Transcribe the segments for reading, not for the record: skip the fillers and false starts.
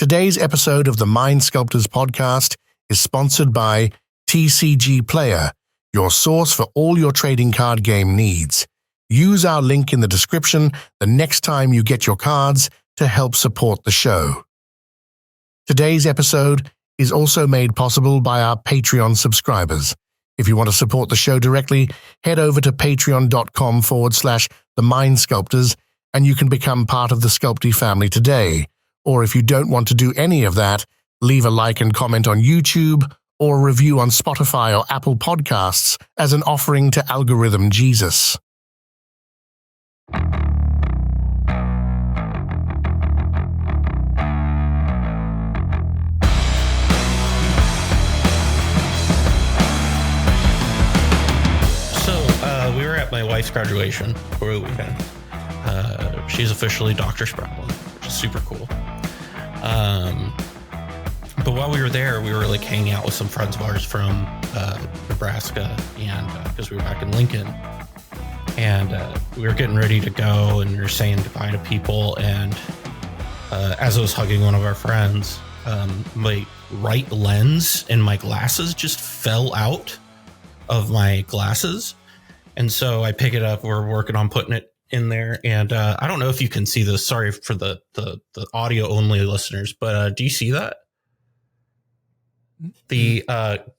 Today's episode of the Mind Sculptors podcast is sponsored by TCG Player, your source for all your trading card game needs. Use our link in the description the next time you get your cards to help support the show. Today's episode is also made possible by our Patreon subscribers. If you want to support the show directly, head over to patreon.com/the Mind Sculptors and you can become part of the SCULPTY family today. Or if you don't want to do any of that, leave a like and comment on YouTube or a review on Spotify or Apple Podcasts as an offering to Algorithm Jesus. We were at my wife's graduation for the weekend. She's officially Dr. Sproutlin, which is super cool. But while we were there, we were like hanging out with some friends of ours from Nebraska, and because we were back in Lincoln, and we were getting ready to go, and we were saying goodbye to people. And as I was hugging one of our friends, my right lens in my glasses just fell out of my glasses. And so I pick it up. We're working on putting it in there. And I don't know if you can see this. Sorry for the audio only listeners, but do you see that? The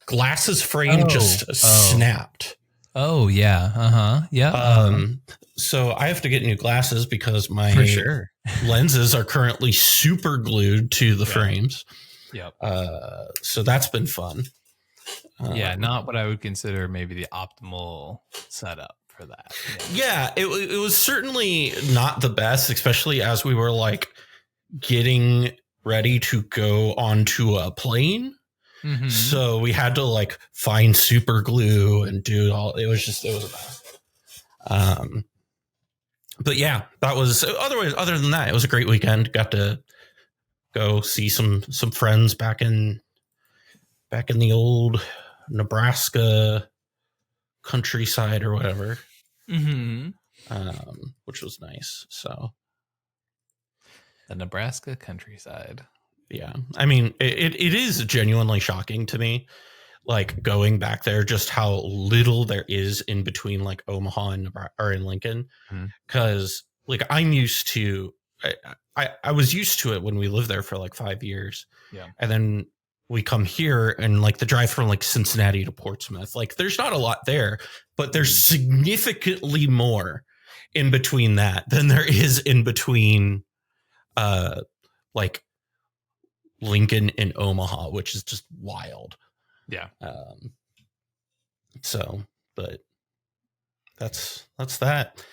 glasses frame just snapped. Oh, yeah. Yeah. So I have to get new glasses because my lenses are currently super glued to the frames. Yep. So that's been fun. Not what I would consider maybe the optimal setup for that. Yeah, it was certainly not the best, especially as we were like getting ready to go onto a plane. Mm-hmm. So we had to like find super glue and do all. It was a mess. But yeah, that was other than that, it was a great weekend. Got to go see some friends back in the old Nebraska countryside or whatever. Mm-hmm. Which was nice. So the Nebraska countryside. Yeah. I mean, it is genuinely shocking to me, like going back there, just how little there is in between like Omaha and Nebraska, or in Lincoln. Cause like I'm used to, I was used to it when we lived there for like 5 years. Yeah. And then we come here and like the drive from like Cincinnati to Portsmouth, like there's not a lot there, but there's significantly more in between that than there is in between like Lincoln and Omaha, which is just wild. Yeah. So, but that's that.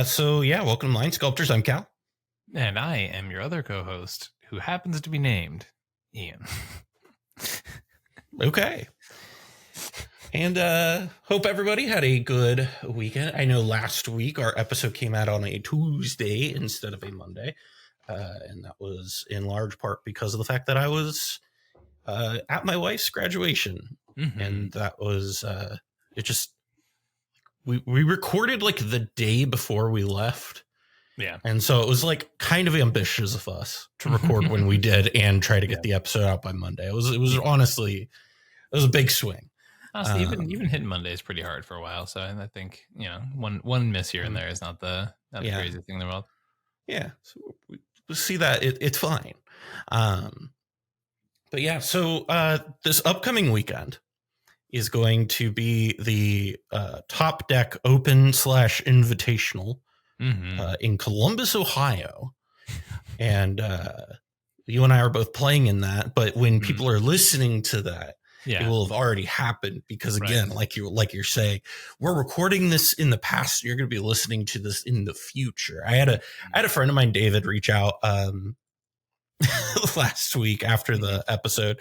So yeah, welcome to Mind Sculptors. I'm Cal. And I am your other co-host who happens to be named Ian. Okay. And hope everybody had a good weekend. I know last week our episode came out on a Tuesday instead of a Monday. And that was in large part because of the fact that I was at my wife's graduation. Mm-hmm. And that was we recorded like the day before we left. Yeah. And so it was like kind of ambitious of us to record when we did and try to get the episode out by Monday. It was honestly, it was a big swing. Honestly, even hitting Monday is pretty hard for a while. So I think, one miss here and there is not the crazy thing in the world. Yeah. So we'll see that it's fine. But yeah, so this upcoming weekend is going to be the Top Deck Open / Invitational. In Columbus, Ohio. And you and I are both playing in that, but when people are listening to that, it will have already happened because again, like you're saying, we're recording this in the past. You're going to be listening to this in the future. I had a friend of mine, David, reach out last week after the episode,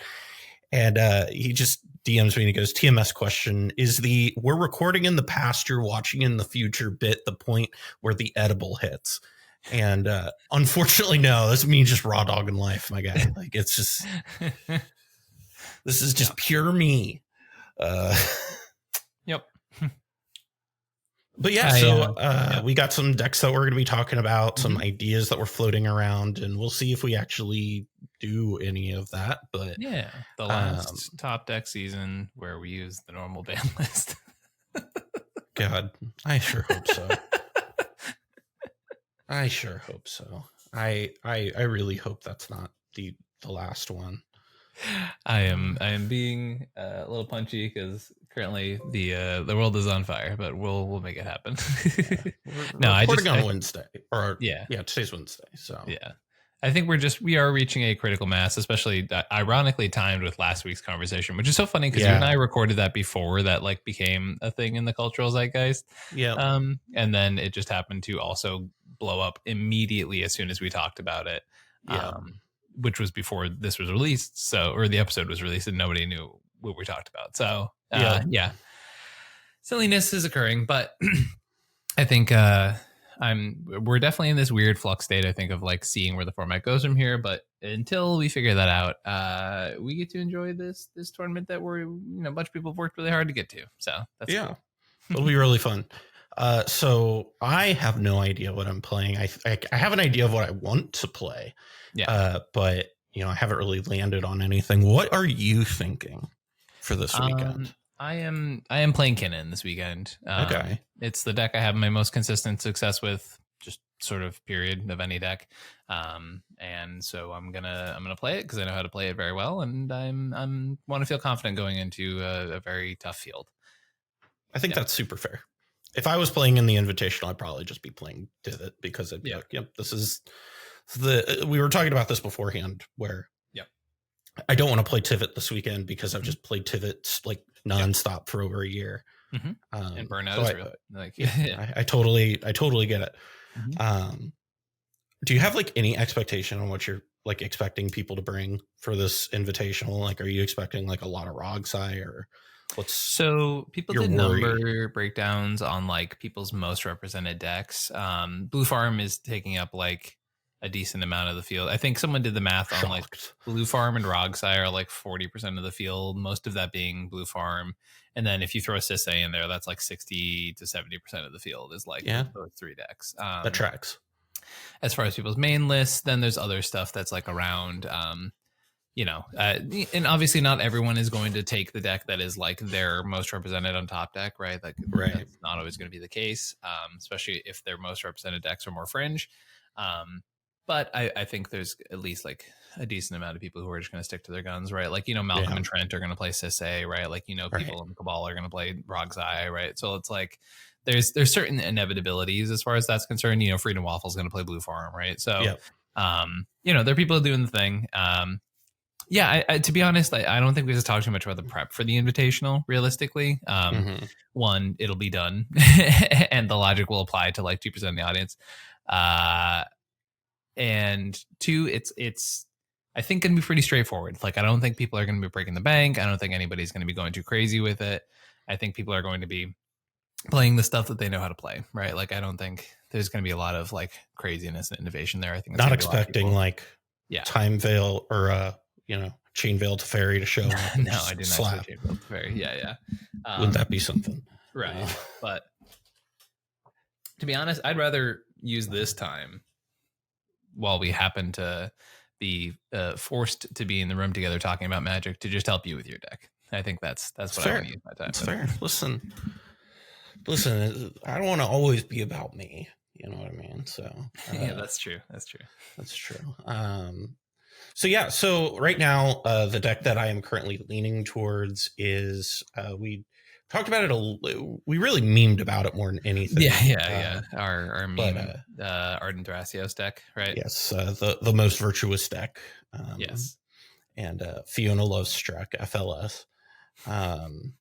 and he just DMs me and he goes, TMS question, is the we're recording in the past, you're watching in the future bit the point where the edible hits? And unfortunately, no, this means just raw dog in life, my guy. Like it's just this is just pure me. Yep. But yeah, we got some decks that we're going to be talking about, some ideas that we're floating around, and we'll see if we actually do any of that. But yeah, the last top deck season where we used the normal ban list. God, I sure hope so. I sure hope so. I really hope that's not the last one. I am being a little punchy because currently the world is on fire, but we'll make it happen. We're recording on Wednesday, or today's Wednesday. So yeah, I think we are reaching a critical mass, especially ironically timed with last week's conversation, which is so funny because you and I recorded that before that like became a thing in the cultural zeitgeist. Yeah. And then it just happened to also blow up immediately as soon as we talked about it. Yeah. Which was before this was released, or the episode was released, and nobody knew what we talked about. So silliness is occurring, but I think we're definitely in this weird flux state, I think, of like seeing where the format goes from here. But until we figure that out, we get to enjoy this tournament that we're, a bunch of people have worked really hard to get to. So that's cool. It'll be really fun. So I have no idea what I'm playing. I have an idea of what I want to play. Yeah. But I haven't really landed on anything. What are you thinking for this weekend? I am playing Kenrith this weekend. Okay. It's the deck I have my most consistent success with, just sort of period of any deck. And so I'm gonna play it because I know how to play it very well, and I'm want to feel confident going into a very tough field. I think that's super fair. If I was playing in the Invitational, I'd probably just be playing Tivit because I'd be like, yep, this is we were talking about this beforehand where I don't want to play Tivit this weekend because I've just played Tivit like nonstop for over a year. Mm-hmm. And burnout is real. Like, I totally get it. Mm-hmm. Do you have like any expectation on what you're like expecting people to bring for this Invitational? Like, are you expecting like a lot of Rogsai or what's so people did number breakdowns on like people's most represented decks. Blue Farm is taking up like a decent amount of the field. I think someone did the math on like Blue Farm and Rogsai are like 40% of the field, most of that being Blue Farm. And then if you throw Sisse in there, that's like 60 to 70% of the field is like those three decks. That tracks. As far as people's main lists, then there's other stuff that's like around, and obviously not everyone is going to take the deck that is like their most represented on top deck, right? Like that's not always going to be the case, especially if their most represented decks are more fringe. But I think there's at least like a decent amount of people who are just going to stick to their guns, right? Like, Malcolm and Trent are going to play Sisse, right? Like, people in Cabal are going to play Rogsai, right? So it's like there's certain inevitabilities as far as that's concerned. Freedom Waffle is going to play Blue Farm, right? So, there are people doing the thing. I to be honest, I don't think we have to talk too much about the prep for the Invitational, realistically. One, it'll be done, and the logic will apply to like 2% of the audience. And two, it's I think going to be pretty straightforward. Like, I don't think people are going to be breaking the bank. I don't think anybody's going to be going too crazy with it. I think people are going to be playing the stuff that they know how to play, right? Like, I don't think there's going to be a lot of like craziness and innovation there. I think not expecting like Time Veil or Chain Veil to Fairy to show up. No, I did not say Chain Veil to Fairy. Yeah. Wouldn't that be something? Right. But to be honest, I'd rather use this time while we happen to be forced to be in the room together talking about Magic to just help you with your deck. I think that's what fair. I want to use my time. That's fair. Listen, I don't want to always be about me. You know what I mean? So yeah, that's true. So right now, the deck that I am currently leaning towards is we talked about it. We really memed about it more than anything. Yeah. Our meme, Ardenn Thrasios deck, right? Yes, the most virtuous deck. Yes, and Fiona loves Struck FLS. And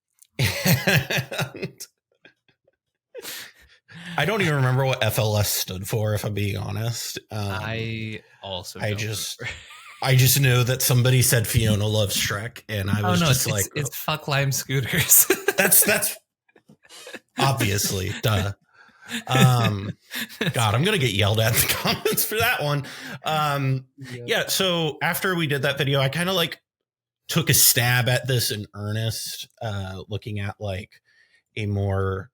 I don't even remember what FLS stood for, if I'm being honest. I also I just know that somebody said Fiona loves Shrek, and I was it's fuck lime scooters. That's obviously duh. God, I'm gonna get yelled at in the comments for that one. So after we did that video, I kind of like took a stab at this in earnest, looking at like a more,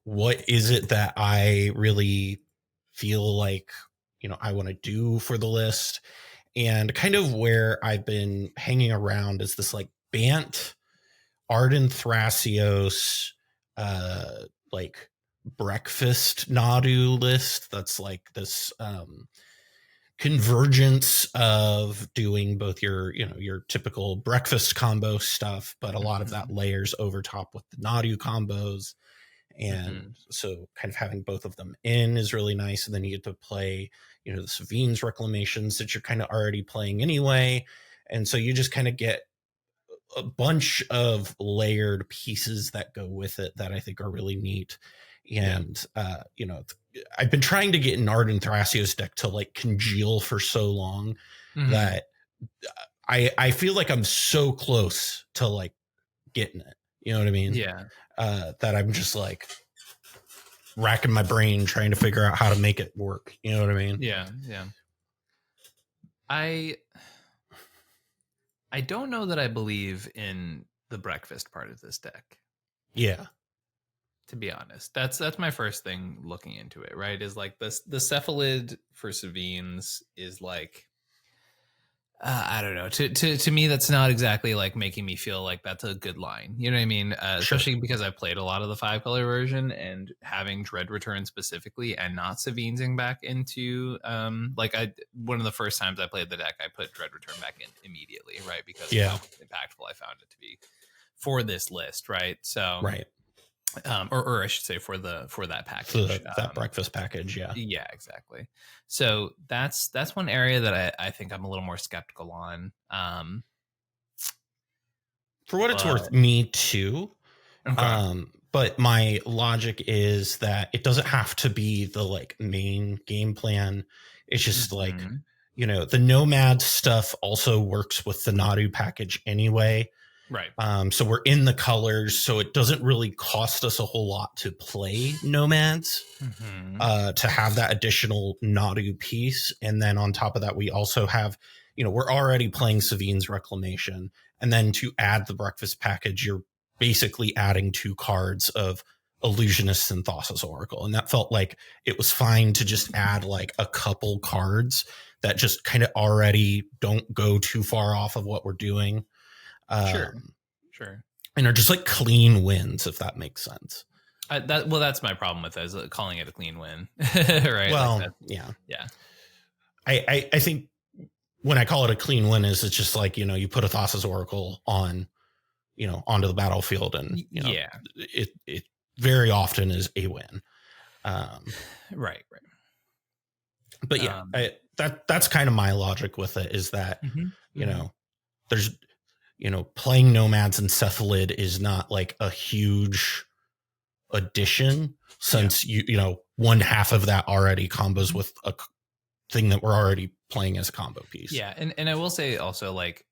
what is it that I really feel like, I want to do for the list. And kind of where I've been hanging around is this like Bant, Ardenn Thrasios, like breakfast Nadu list. That's like this convergence of doing both your, your typical breakfast combo stuff, but a lot of that layers over top with the Nadu combos. And so kind of having both of them in is really nice. And then you get to play, the Savine's Reclamations that you're kind of already playing anyway. And so you just kind of get a bunch of layered pieces that go with it that I think are really neat. And, I've been trying to get an Ardenn Thrasios deck to like congeal for so long that I feel like I'm so close to like getting it. You know what I mean? Yeah. That I'm just like racking my brain trying to figure out how to make it work. You know what I mean? Yeah. Yeah. I don't know that I believe in the breakfast part of this deck. Yeah. To be honest, that's my first thing looking into it, right? Is like the cephalid for Savine's is like, I don't know. To me, that's not exactly like making me feel like that's a good line. You know what I mean? Especially because I played a lot of the 5-color version, and having Dread Return specifically and not Savine'sing back into one of the first times I played the deck, I put Dread Return back in immediately, right? Because of how impactful I found it to be for this list, right? So right. Or I should say for that package, for that breakfast package. Yeah, exactly. So that's one area that I think I'm a little more skeptical on. For what it's worth, me too. Okay. But my logic is that it doesn't have to be the like main game plan. It's just like, the Nomad stuff also works with the Nadu package anyway. Right. So we're in the colors, so it doesn't really cost us a whole lot to play Nomads, to have that additional Nadu piece. And then on top of that, we also have, we're already playing Savine's Reclamation. And then to add the breakfast package, you're basically adding 2 cards of Illusionist and Thassa's Oracle. And that felt like it was fine to just add like a couple cards that just kind of already don't go too far off of what we're doing. Sure. And are just like clean wins, if that makes sense. That's my problem with it, is calling it a clean win. Right. Well, like yeah. I think when I call it a clean win is it's just like, you put a Thassa's Oracle on, onto the battlefield, and it very often is a win. Right. But yeah, that's kind of my logic with it, is that, there's, playing Nomads and Cephalid is not like a huge addition, since one half of that already combos with a thing that we're already playing as a combo piece. Yeah. And I will say also, like,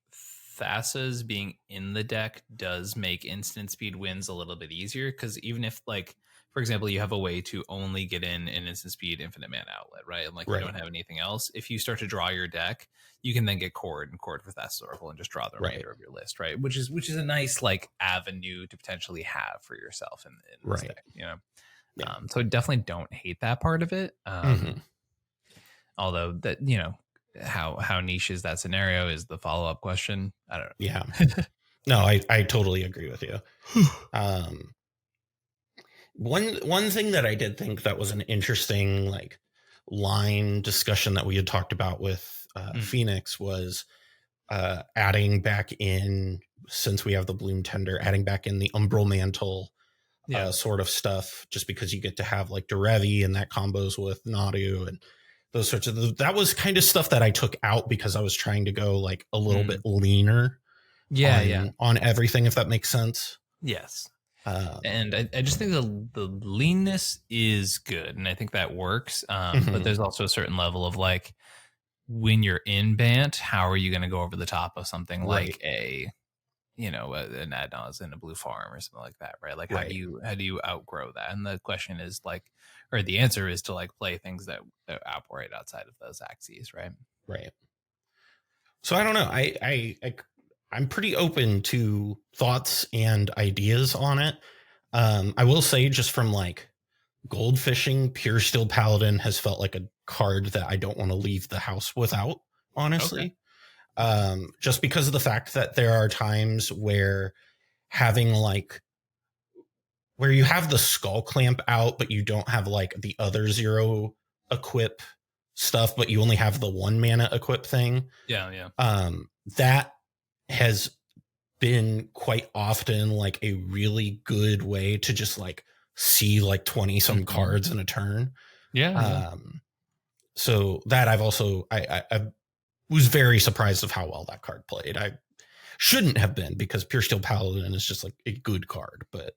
Thassa's being in the deck does make instant speed wins a little bit easier, because even if, like, for example, you have a way to only get in an instant speed infinite mana outlet, right? And like you don't have anything else. If you start to draw your deck, you can then get Chord for Thassa's Oracle and just draw the remainder of your list, right? Which is a nice like avenue to potentially have for yourself in this deck, so I definitely don't hate that part of it. Although that, how niche is that scenario is the follow-up question. I don't know. Yeah. No, I totally agree with you. One thing that I did think that was an interesting like line discussion that we had talked about with Phoenix was adding back in, since we have the Bloom Tender, adding back in the Umbral Mantle sort of stuff, just because you get to have like Derevi and that combos with Nadu and those sorts of, that was kind of stuff that I took out because I was trying to go like a little bit leaner on everything, if that makes sense. Yes. And I just think the leanness is good, and I think that works. But there's also a certain level of like, when you're in Bant, how are you going to go over the top of something like an Adnaz in a blue farm or something like that, right? Like how do you outgrow that? And the question is like, or the answer is to like play things that operate outside of those axes, right? Right. So I don't know. I'm pretty open to thoughts and ideas on it. I will say, just from like gold fishing, Pure Steel Paladin has felt like a card that I don't want to leave the house without honestly. Just because of the fact that there are times where having like where you have the skull clamp out, but you don't have like the other 0 equip stuff, but you only have the 1 mana equip thing. Yeah. That has been quite often like a really good way to just like see like 20 some cards in a turn. Yeah. So that I've also I was very surprised of how well that card played. I shouldn't have been, because Pure Steel Paladin is just like a good card, but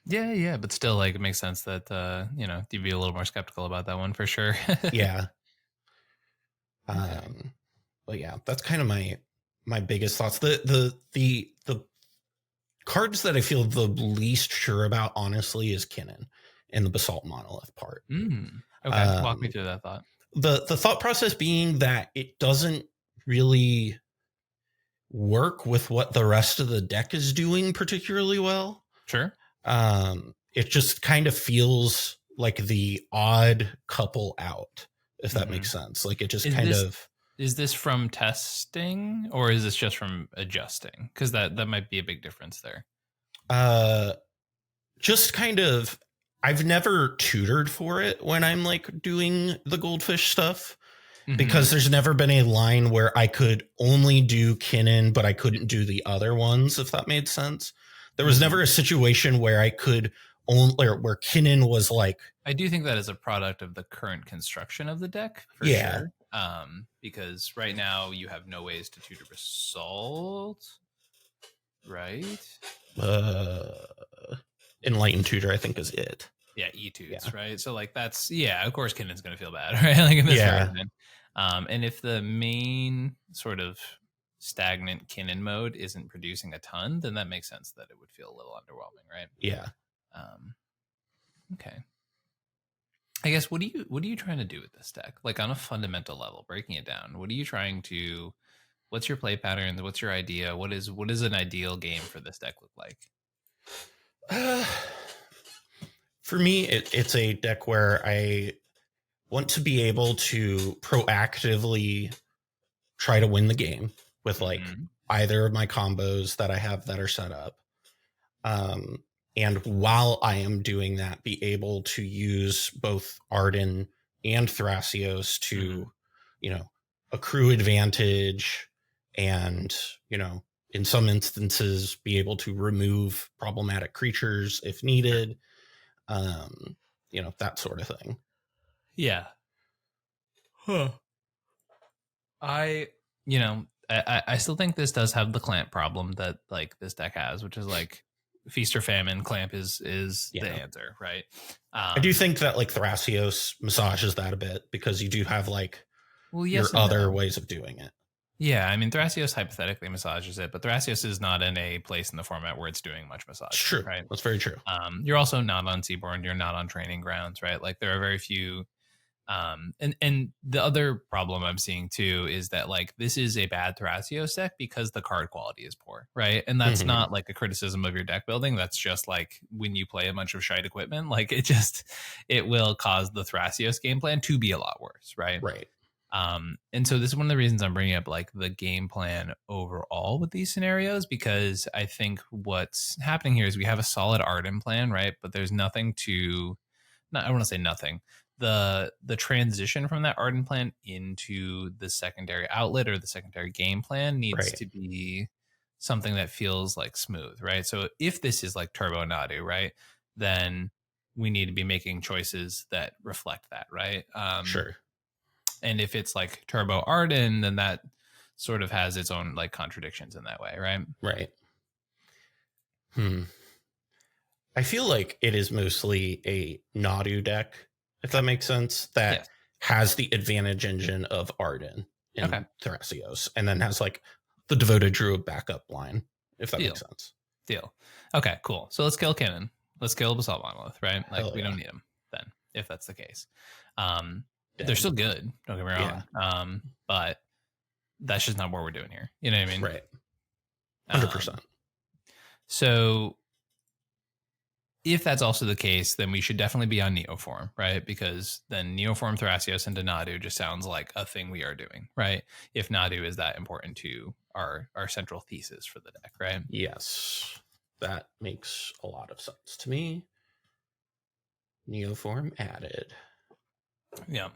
yeah, but still, like, it makes sense that you'd be a little more skeptical about that one for sure. yeah. But yeah, that's kind of my biggest thoughts. The cards that I feel the least sure about, honestly, is Kinnan and the Basalt Monolith part. Okay, walk me through that thought. The thought process being that it doesn't really work with what the rest of the deck is doing particularly well. Sure. It just kind of feels like the odd couple out, if that makes sense. Like it just Is this from testing, or is this just from adjusting? Because that might be a big difference there. Just kind of, I've never tutored for it when I'm like doing the goldfish stuff, because there's never been a line where I could only do Kinnan, but I couldn't do the other ones, if that made sense. There was never a situation where I could only, or where Kinnan was like. I do think that is a product of the current construction of the deck, for sure. Because right now you have no ways to tutor Basalt, right? Enlightened Tutor, I think, is it. Yeah, E-Tuts, right? So like that's, of course Kinnan's going to feel bad, right? Like in this version. And if the main sort of stagnant Kinnan mode isn't producing a ton, then that makes sense that it would feel a little underwhelming, right? Yeah. Okay. I guess what are you trying to do with this deck? Like on a fundamental level, breaking it down. What's your play pattern? What's your idea? What is an ideal game for this deck look like? For me, it's a deck where I want to be able to proactively try to win the game with like either of my combos that I have that are set up. And while I am doing that, be able to use both Ardenn and Thrasios to, accrue advantage and, in some instances, be able to remove problematic creatures if needed. That sort of thing. Yeah. Huh. I still think this does have the clamp problem that like this deck has, which is like feast or famine. Clamp is the answer, right? I do think that like Thrasios massages that a bit, because you do have like your other ways of doing it. Yeah, I mean Thrasios hypothetically massages it, but Thrasios is not in a place in the format where it's doing much massage. True, right? That's very true. You're also not on Seaborn. You're not on Training Grounds, right? Like there are very few. And the other problem I'm seeing too is that like this is a bad Thrasios deck because the card quality is poor, right? And that's not like a criticism of your deck building. That's just like when you play a bunch of shite equipment, like it will cause the Thrasios game plan to be a lot worse, right? Right. And so this is one of the reasons I'm bringing up like the game plan overall with these scenarios, because I think what's happening here is we have a solid Ardenn plan, right? But there's nothing I want to say nothing. The transition from that Ardenn plan into the secondary outlet or the secondary game plan needs to be something that feels like smooth, right? So if this is like Turbo Nadu, right, then we need to be making choices that reflect that, right? Sure. And if it's like Turbo Ardenn, then that sort of has its own like contradictions in that way, right? Right. I feel like it is mostly a Nadu deck, if that makes sense, that has the advantage engine of Ardenn and Thrasios, and then has like the Devoted Druid backup line, if that makes sense. Deal. Okay, cool. So let's kill Kinnan. Let's kill Basalt Monolith, right? Like we don't need them then, if that's the case. They're still good, don't get me wrong. But that's just not what we're doing here. You know what I mean? Right. 100%. So if that's also the case, then we should definitely be on Neoform, right? Because then Neoform Thrasios into Nadu just sounds like a thing we are doing, right? If Nadu is that important to our central thesis for the deck, right? Yes, that makes a lot of sense to me. Neoform added. Yeah.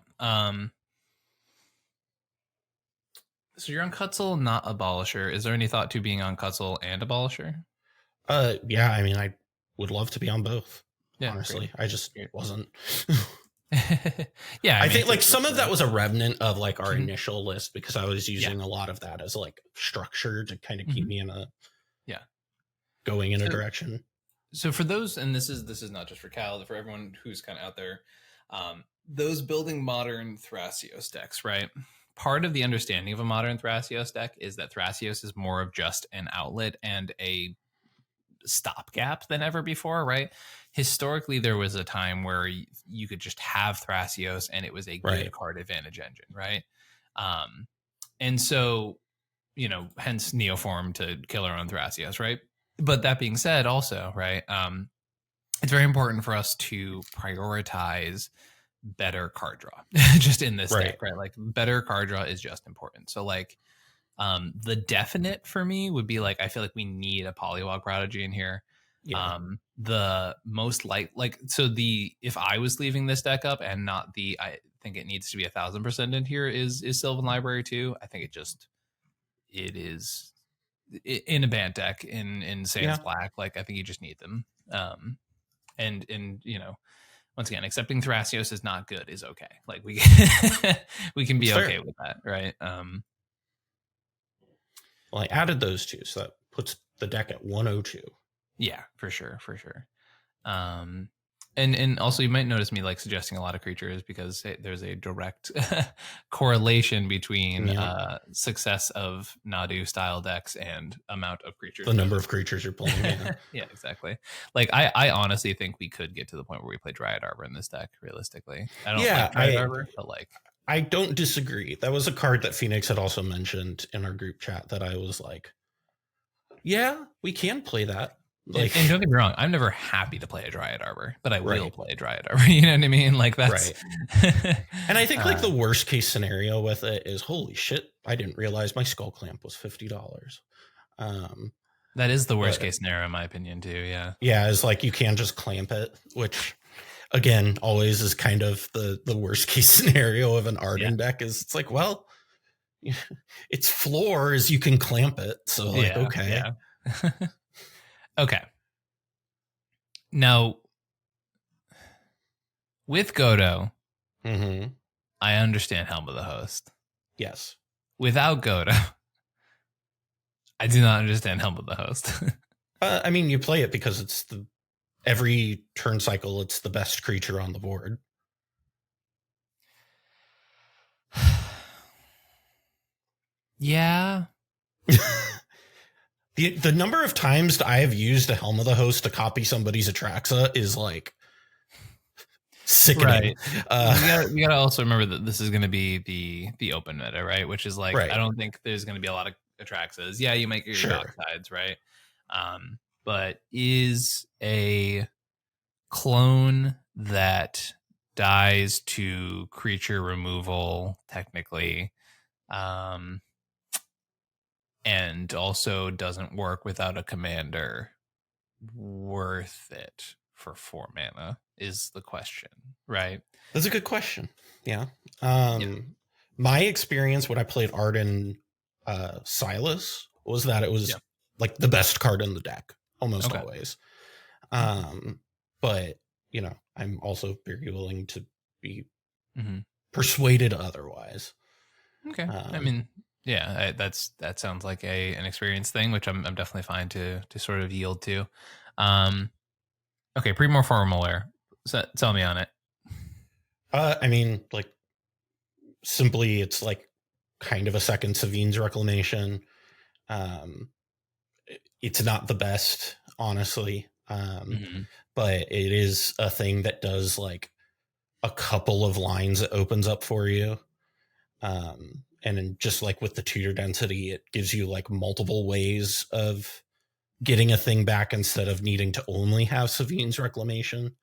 So you're on Cutzel, not Abolisher. Is there any thought to being on Cutzel and Abolisher? Yeah, I mean, I would love to be on both. Yeah, honestly, great. I just wasn't. Yeah, I think like some of that was a remnant of like our Mhm. initial list, because I was using a lot of that as like structure to kind of keep me in a going in a direction. So for those, and this is not just for Cal, for everyone who's kind of out there, those building modern Thrasios decks, right? Part of the understanding of a modern Thrasios deck is that Thrasios is more of just an outlet and a stopgap than ever before, right? Historically, there was a time where you could just have Thrasios and it was a good card advantage engine, right? And so, hence Neoform to kill our own Thrasios, right? But that being said, also, right, it's very important for us to prioritize better card draw just in this deck, right? Like better card draw is just important. So like the definite for me would be like, I feel like we need a Polywog Prodigy in here. The most if I was leaving this deck up and not I think it needs to be 1,000% in here is Sylvan Library too. I think it is in a band deck in Sans Black. Like I think you just need them. And once again, accepting Thrasios is not good is okay. Like we we can be okay with that, right? Well, I added those two, so that puts the deck at 102. Yeah, for sure. And also you might notice me like suggesting a lot of creatures because there's a direct correlation between success of Nadu style decks and amount of creatures. The number of creatures you're playing. Yeah, exactly. Like I honestly think we could get to the point where we play Dryad Arbor in this deck, realistically. I don't like Dryad Arbor, but like I don't disagree. That was a card that Phoenix had also mentioned in our group chat that I was like, yeah, we can play that. Like, and don't get me wrong, I'm never happy to play a Dryad Arbor, but I will play a Dryad Arbor. You know what I mean? Like that's And I think like the worst case scenario with it is, holy shit, I didn't realize my Skull Clamp was $50. That is the worst case scenario in my opinion too. Yeah, it's like you can just clamp it, which again always is kind of the worst case scenario of an Ardenn deck. Is it's like, well, its floor is you can clamp it, so like okay. Okay. Now, with Godo, I understand Helm of the Host. Yes. Without Godo, I do not understand Helm of the Host. I mean, you play it because it's every turn cycle, it's the best creature on the board. Yeah. The number of times I have used a Helm of the Host to copy somebody's Atraxa is like sickening. We gotta also remember that this is going to be the open meta, right? Which is like I don't think there's going to be a lot of Atraxas. Yeah, you might get your dark sides, right? But is a clone that dies to creature removal technically, and also doesn't work without a commander worth it for 4 mana is the question, right? That's a good question. Yeah. My experience when I played Ardenn Silas was that it was like the best card in the deck almost always. But I'm also very willing to be persuaded otherwise. Okay. I mean, yeah, that sounds like an experience thing, which I'm definitely fine to sort of yield to. Okay, Primor Formulaire. So tell me on it. I mean, like simply, it's like kind of a second Savine's Reclamation. It's not the best, honestly, but it is a thing that does like a couple of lines it opens up for you. And then just like with the tutor density, it gives you like multiple ways of getting a thing back instead of needing to only have Savine's Reclamation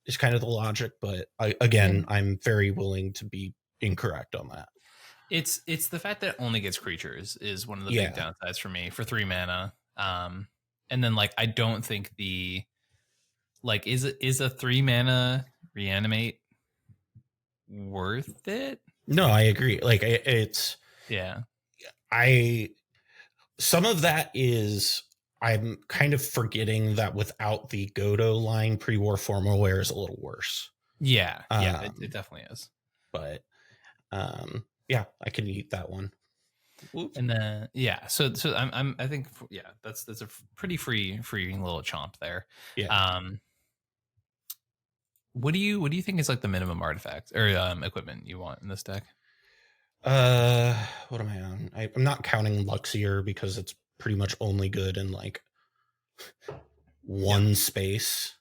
is kind of the logic. But I'm very willing to be incorrect on that. It's the fact that it only gets creatures is one of the big downsides for me for 3 mana. And then like I don't think is a 3 mana reanimate worth it? No, I agree. Like it's some of that is I'm kind of forgetting that without the Godo line, pre-war formal aware is a little worse. Yeah, it definitely is. But I can eat that one. Oops. And then so I think that's a pretty free little chomp there. Yeah. What do you think is like the minimum artifact or equipment you want in this deck? What am I on? I'm not counting Luxior because it's pretty much only good in like one space.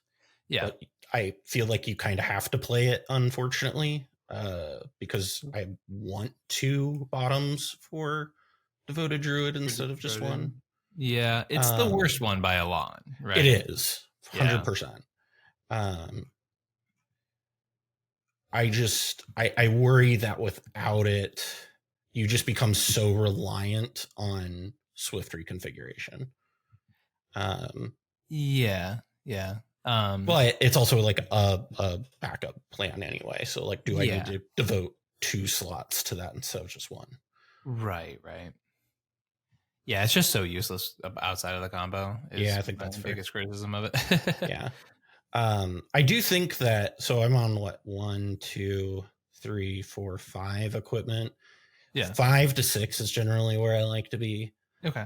Yeah. But I feel like you kind of have to play it, unfortunately, because I want 2 bottoms for Devoted Druid instead of just 1. Yeah, it's the worst one by a lot, right? It is 100%. I worry that without it, you just become so reliant on Swift reconfiguration. But it's also like a backup plan anyway. So like, do I need to devote 2 slots to that instead of just 1? Right. Yeah, it's just so useless outside of the combo. I think that's the fair. Biggest criticism of it. Yeah. I do think that, so I'm on 1, 2, 3, 4, 5 equipment. Yeah. 5 to 6 is generally where I like to be. Okay.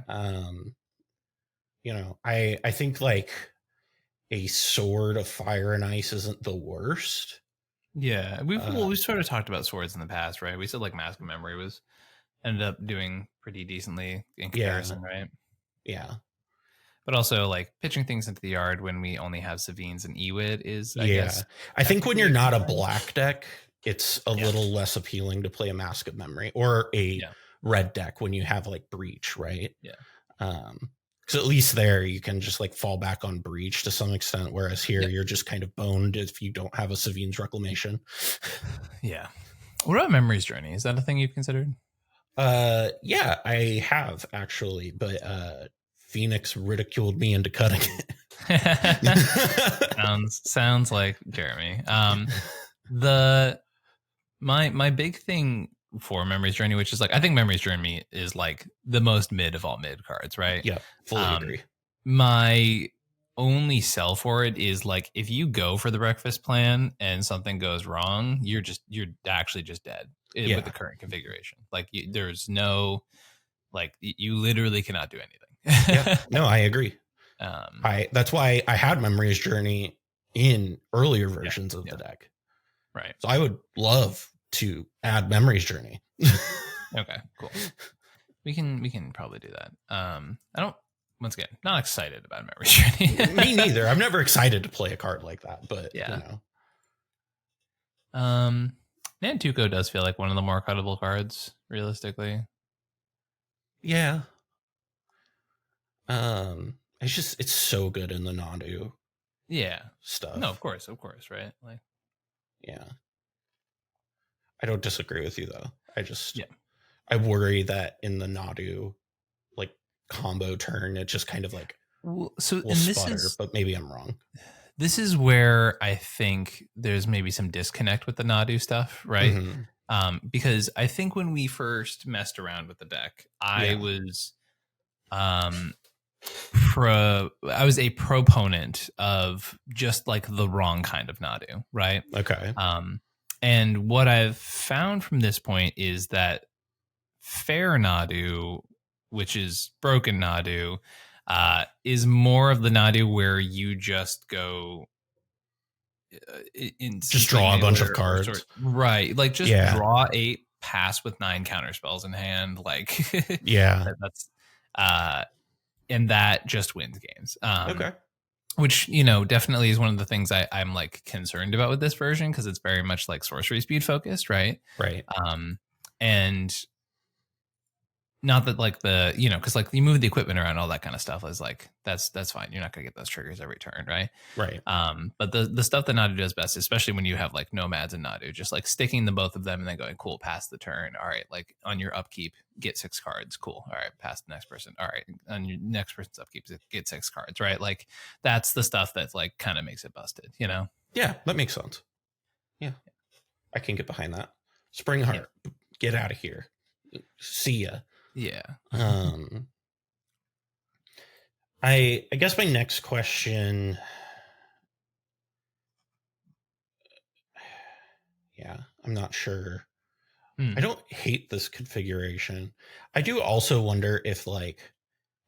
I think like a Sword of Fire and Ice isn't the worst. Yeah. We've sort of talked about swords in the past, right? We said like Mask of Memory ended up doing pretty decently in comparison, right? Yeah. But also, like, pitching things into the yard when we only have Savines and Ewid is, I guess. I think when you're not a black deck, it's a little less appealing to play a Mask of Memory or a red deck when you have, like, Breach, right? Yeah. Because at least there you can just, like, fall back on Breach to some extent, whereas here you're just kind of boned if you don't have a Savine's Reclamation. Yeah. What about Memory's Journey? Is that a thing you've considered? Yeah, I have, actually, but Phoenix ridiculed me into cutting it. sounds like Jeremy. My big thing for Memory's Journey, which is like, I think Memory's Journey is like the most mid of all mid cards, right? Yeah, fully agree. My only sell for it is like, if you go for the breakfast plan and something goes wrong, you're actually just dead with the current configuration. Like there's no, like you literally cannot do anything. No, I agree. That's why I had Memory's Journey in earlier versions of the deck. Right. So I would love to add Memory's Journey. Okay, cool. We can probably do that. Once again, not excited about Memory's Journey. Me neither. I'm never excited to play a card like that, but Nantuko does feel like one of the more cuttable cards, realistically. Yeah. It's so good in the Nadu stuff. No, of course, right? Like, yeah. I don't disagree with you though. I worry that in the Nadu like combo turn, it just kind of like will sputter, but maybe I'm wrong. This is where I think there's maybe some disconnect with the Nadu stuff, right? Mm-hmm. Because I think when we first messed around with the deck, I was a proponent of just like the wrong kind of Nadu, right? Okay. And what I've found from this point is that fair Nadu, which is broken Nadu, is more of the Nadu where you just go just draw a bunch of cards, right? Like just draw 8, pass with 9 counter spells in hand, like that's and that just wins games. Okay. Which, definitely is one of the things I'm like concerned about with this version, because it's very much like sorcery speed focused, right? Right. And not that like the, you know, because like you move the equipment around, all that kind of stuff is like that's fine. You're not gonna get those triggers every turn, right? Right. But the stuff that Nadu does best, especially when you have like nomads and Nadu, just like sticking the both of them and then going, cool, pass the turn. All right, like on your upkeep, get 6 cards. Cool. All right, pass the next person. All right, on your next person's upkeep, get 6 cards. Right, like that's the stuff that's like kind of makes it busted. You know? Yeah, that makes sense. Yeah, I can get behind that. Springheart, get out of here. See ya. Yeah. I guess my next question. Yeah, I'm not sure. I don't hate this configuration. I do also wonder if like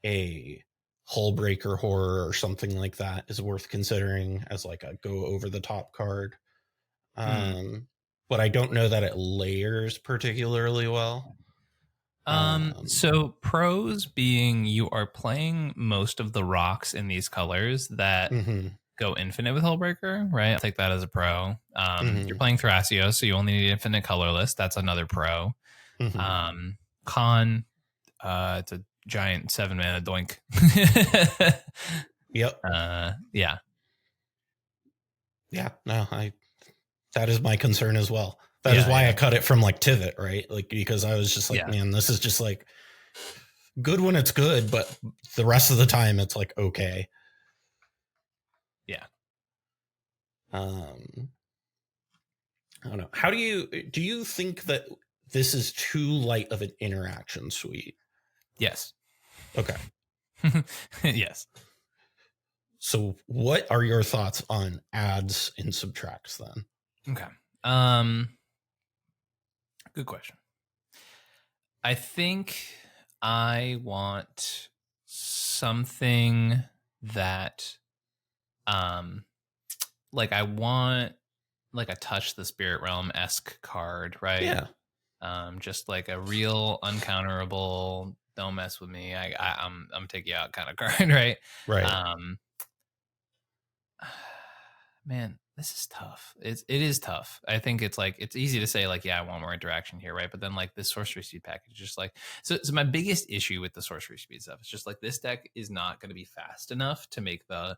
a Hullbreaker Horror or something like that is worth considering as like a go over the top card. But I don't know that it layers particularly well. So pros being you are playing most of the rocks in these colors that go infinite with Hullbreaker, right? I'll take that as a pro. You're playing Thrasios, so you only need infinite colorless. That's another pro. Con, it's a giant 7-mana doink. Yep. Yeah. Yeah. No, that is my concern as well. That is why I cut it from like Tivit, right? Like, because I was just like, man, this is just like good when it's good, but the rest of the time it's like, okay. Yeah. I don't know. How do you think that this is too light of an interaction suite? Yes. Okay. Yes. So what are your thoughts on adds and subtracts then? Okay. Good question. I think I want something that like I want like a Touch the Spirit Realm-esque card, right? Yeah. Just like a real uncounterable, don't mess with me, I'm taking you out kind of card, right? Right. Man, this is tough. It is tough. I think it's like it's easy to say like, yeah, I want more interaction here, right? But then like this sorcery speed package, just like so my biggest issue with the sorcery speed stuff is just like this deck is not going to be fast enough to make the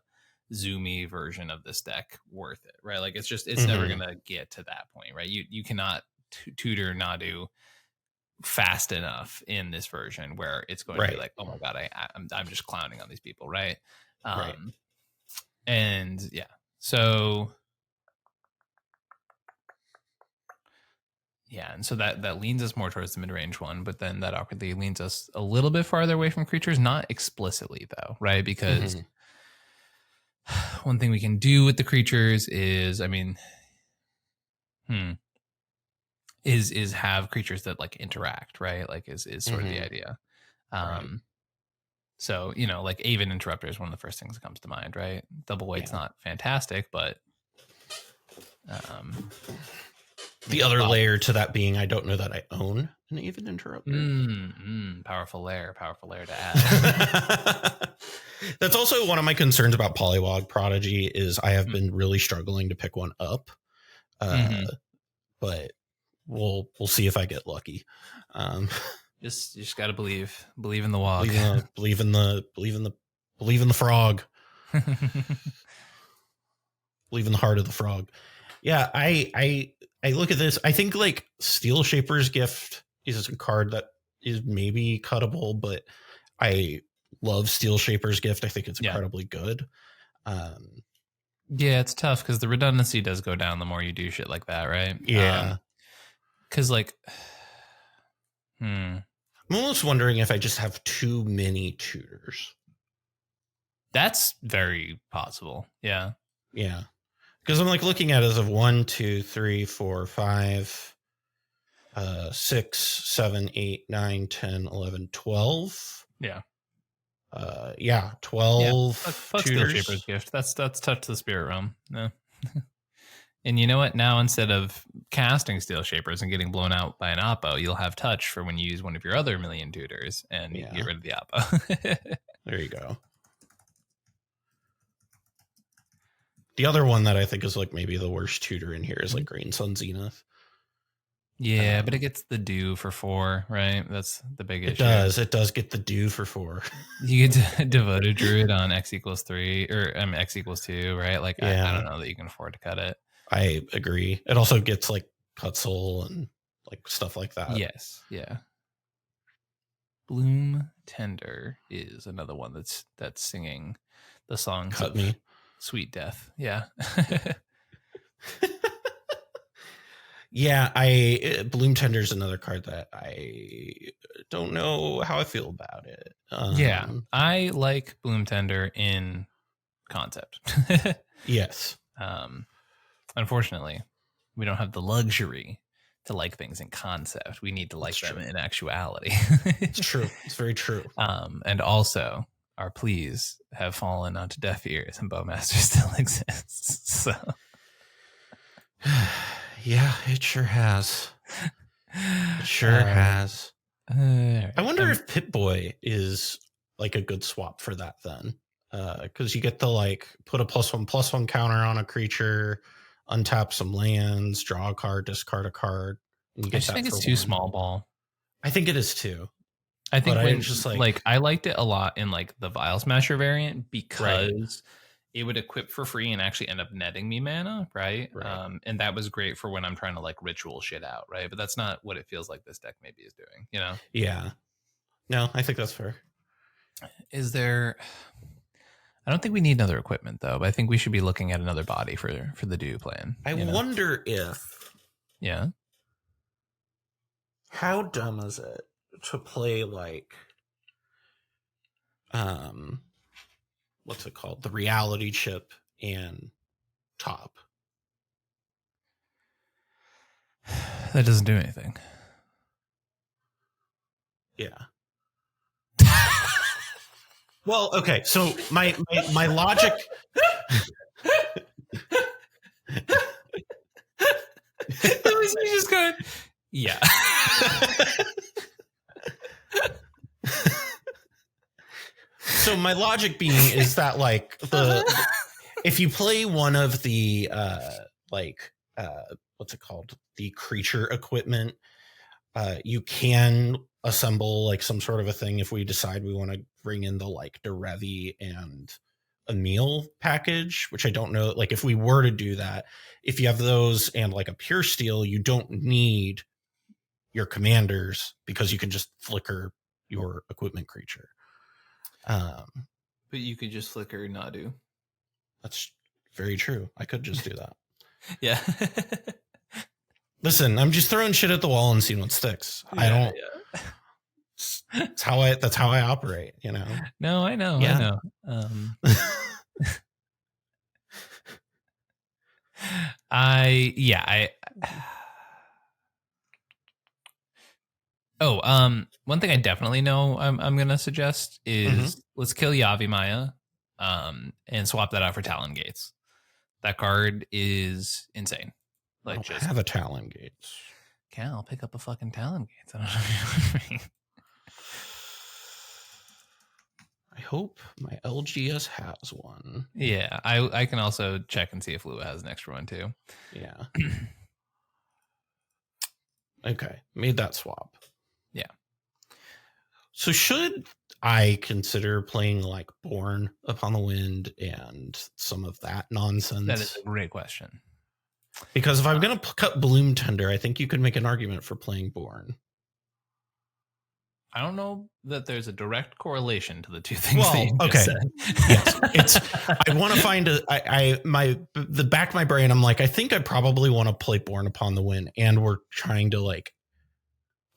zoomy version of this deck worth it, right? Like it's never going to get to that point, right? You cannot tutor Nadu fast enough in this version where it's going to be like, oh my god, I'm just clowning on these people, right? And yeah, so yeah, and so that leans us more towards the mid-range one, but then that awkwardly leans us a little bit farther away from creatures, not explicitly though, right? Because one thing we can do with the creatures is, I mean, is have creatures that like interact, right? Like is sort of the idea. So, you know, like Aven Interrupter is one of the first things that comes to mind, right? Double White's not fantastic, but the other layer to that being, I don't know that I own an Aven Interrupter. Powerful layer to add. That's also one of my concerns about Polywog Prodigy is I have been really struggling to pick one up. But we'll see if I get lucky. You just got to believe in the wog. Believe in the frog. Believe in the heart of the frog. Yeah, I look at this. I think like Steel Shaper's Gift is a card that is maybe cuttable, but I love Steel Shaper's Gift. I think it's incredibly good. Yeah, it's tough because the redundancy does go down the more you do shit like that, right? Yeah. Because like, I'm almost wondering if I just have too many tutors. That's very possible. Yeah. Yeah. Because I'm like looking at it as of 1, 2, 3, 4, 5, 6, 7, 8, 9, 10, 11, 12. Yeah. 12 fuck tutors. Steel Shaper's Gift. That's Touch the Spirit Realm. Yeah. And you know what? Now instead of casting Steel Shapers and getting blown out by an Oppo, you'll have Touch for when you use one of your other million tutors and you get rid of the Oppo. There you go. The other one that I think is like maybe the worst tutor in here is like Green Sun Zenith. Yeah, but it gets the do for 4, right? That's the big issue. It does get the do for 4. You get Devoted Druid on X equals 3, or X equals 2, right? Like, I don't know that you can afford to cut it. I agree. It also gets like Cut Soul and like stuff like that. Yes, yeah. Bloom Tender is another one that's singing the songs Cut of me. Sweet Death. Yeah. Yeah, Bloom Tender is another card that I don't know how I feel about it. Yeah, I like Bloom Tender in concept. Yes. Unfortunately, we don't have the luxury to like things in concept. We need to like them in actuality. It's true. It's very true. And also, our pleas have fallen onto deaf ears, and Bowmaster still exists. So, yeah, it sure has. It sure has. I wonder if Pip-Boy is like a good swap for that then. Because you get to like put a +1/+1 counter on a creature, untap some lands, draw a card, discard a card. And you get I just think it's too small ball. I think it is too. I think when just like I liked it a lot in like the Vial Smasher variant because it would equip for free and actually end up netting me mana, right? And that was great for when I'm trying to like ritual shit out, right? But that's not what it feels like this deck maybe is doing, you know? Yeah. No, I think that's fair. Is there... I don't think we need another equipment though, but I think we should be looking at another body for the do plan. I wonder if... Yeah? How dumb is it to play like... what's it called? The reality chip and top. That doesn't do anything. Yeah. Well, okay. So my logic. Just going. Yeah. So my logic being is that like if you play one of the what's it called? The creature equipment, you can assemble like some sort of a thing if we decide we want to bring in the like Derevi and Emil package, which I don't know. Like if we were to do that, if you have those and like a pure steel, you don't need your commanders because you can just flicker your equipment creature. But you could just flicker Nadu. That's very true. I could just do that. Yeah. Listen, I'm just throwing shit at the wall and seeing what sticks. Yeah, I don't. Yeah. That's how I operate. You know. No, I know. Yeah. I know. One thing I definitely know I'm gonna suggest is let's kill Yavimaya, and swap that out for Talon Gates. That card is insane. Like, just have a Talon Gates. Cal, pick up a fucking Talon Gates. I don't know what I mean. I hope my LGS has one. Yeah, I can also check and see if Lua has an extra one too. Yeah. Okay, made that swap. Yeah. So should I consider playing like Born Upon the Wind and some of that nonsense? That is a great question. Because if I'm going to cut Bloom Tender, I think you could make an argument for playing Born. I don't know that there's a direct correlation to the two things. Well, okay. Yes, I want to find the back of my brain. I'm like, I think I probably want to play Born Upon the Wind, and we're trying to like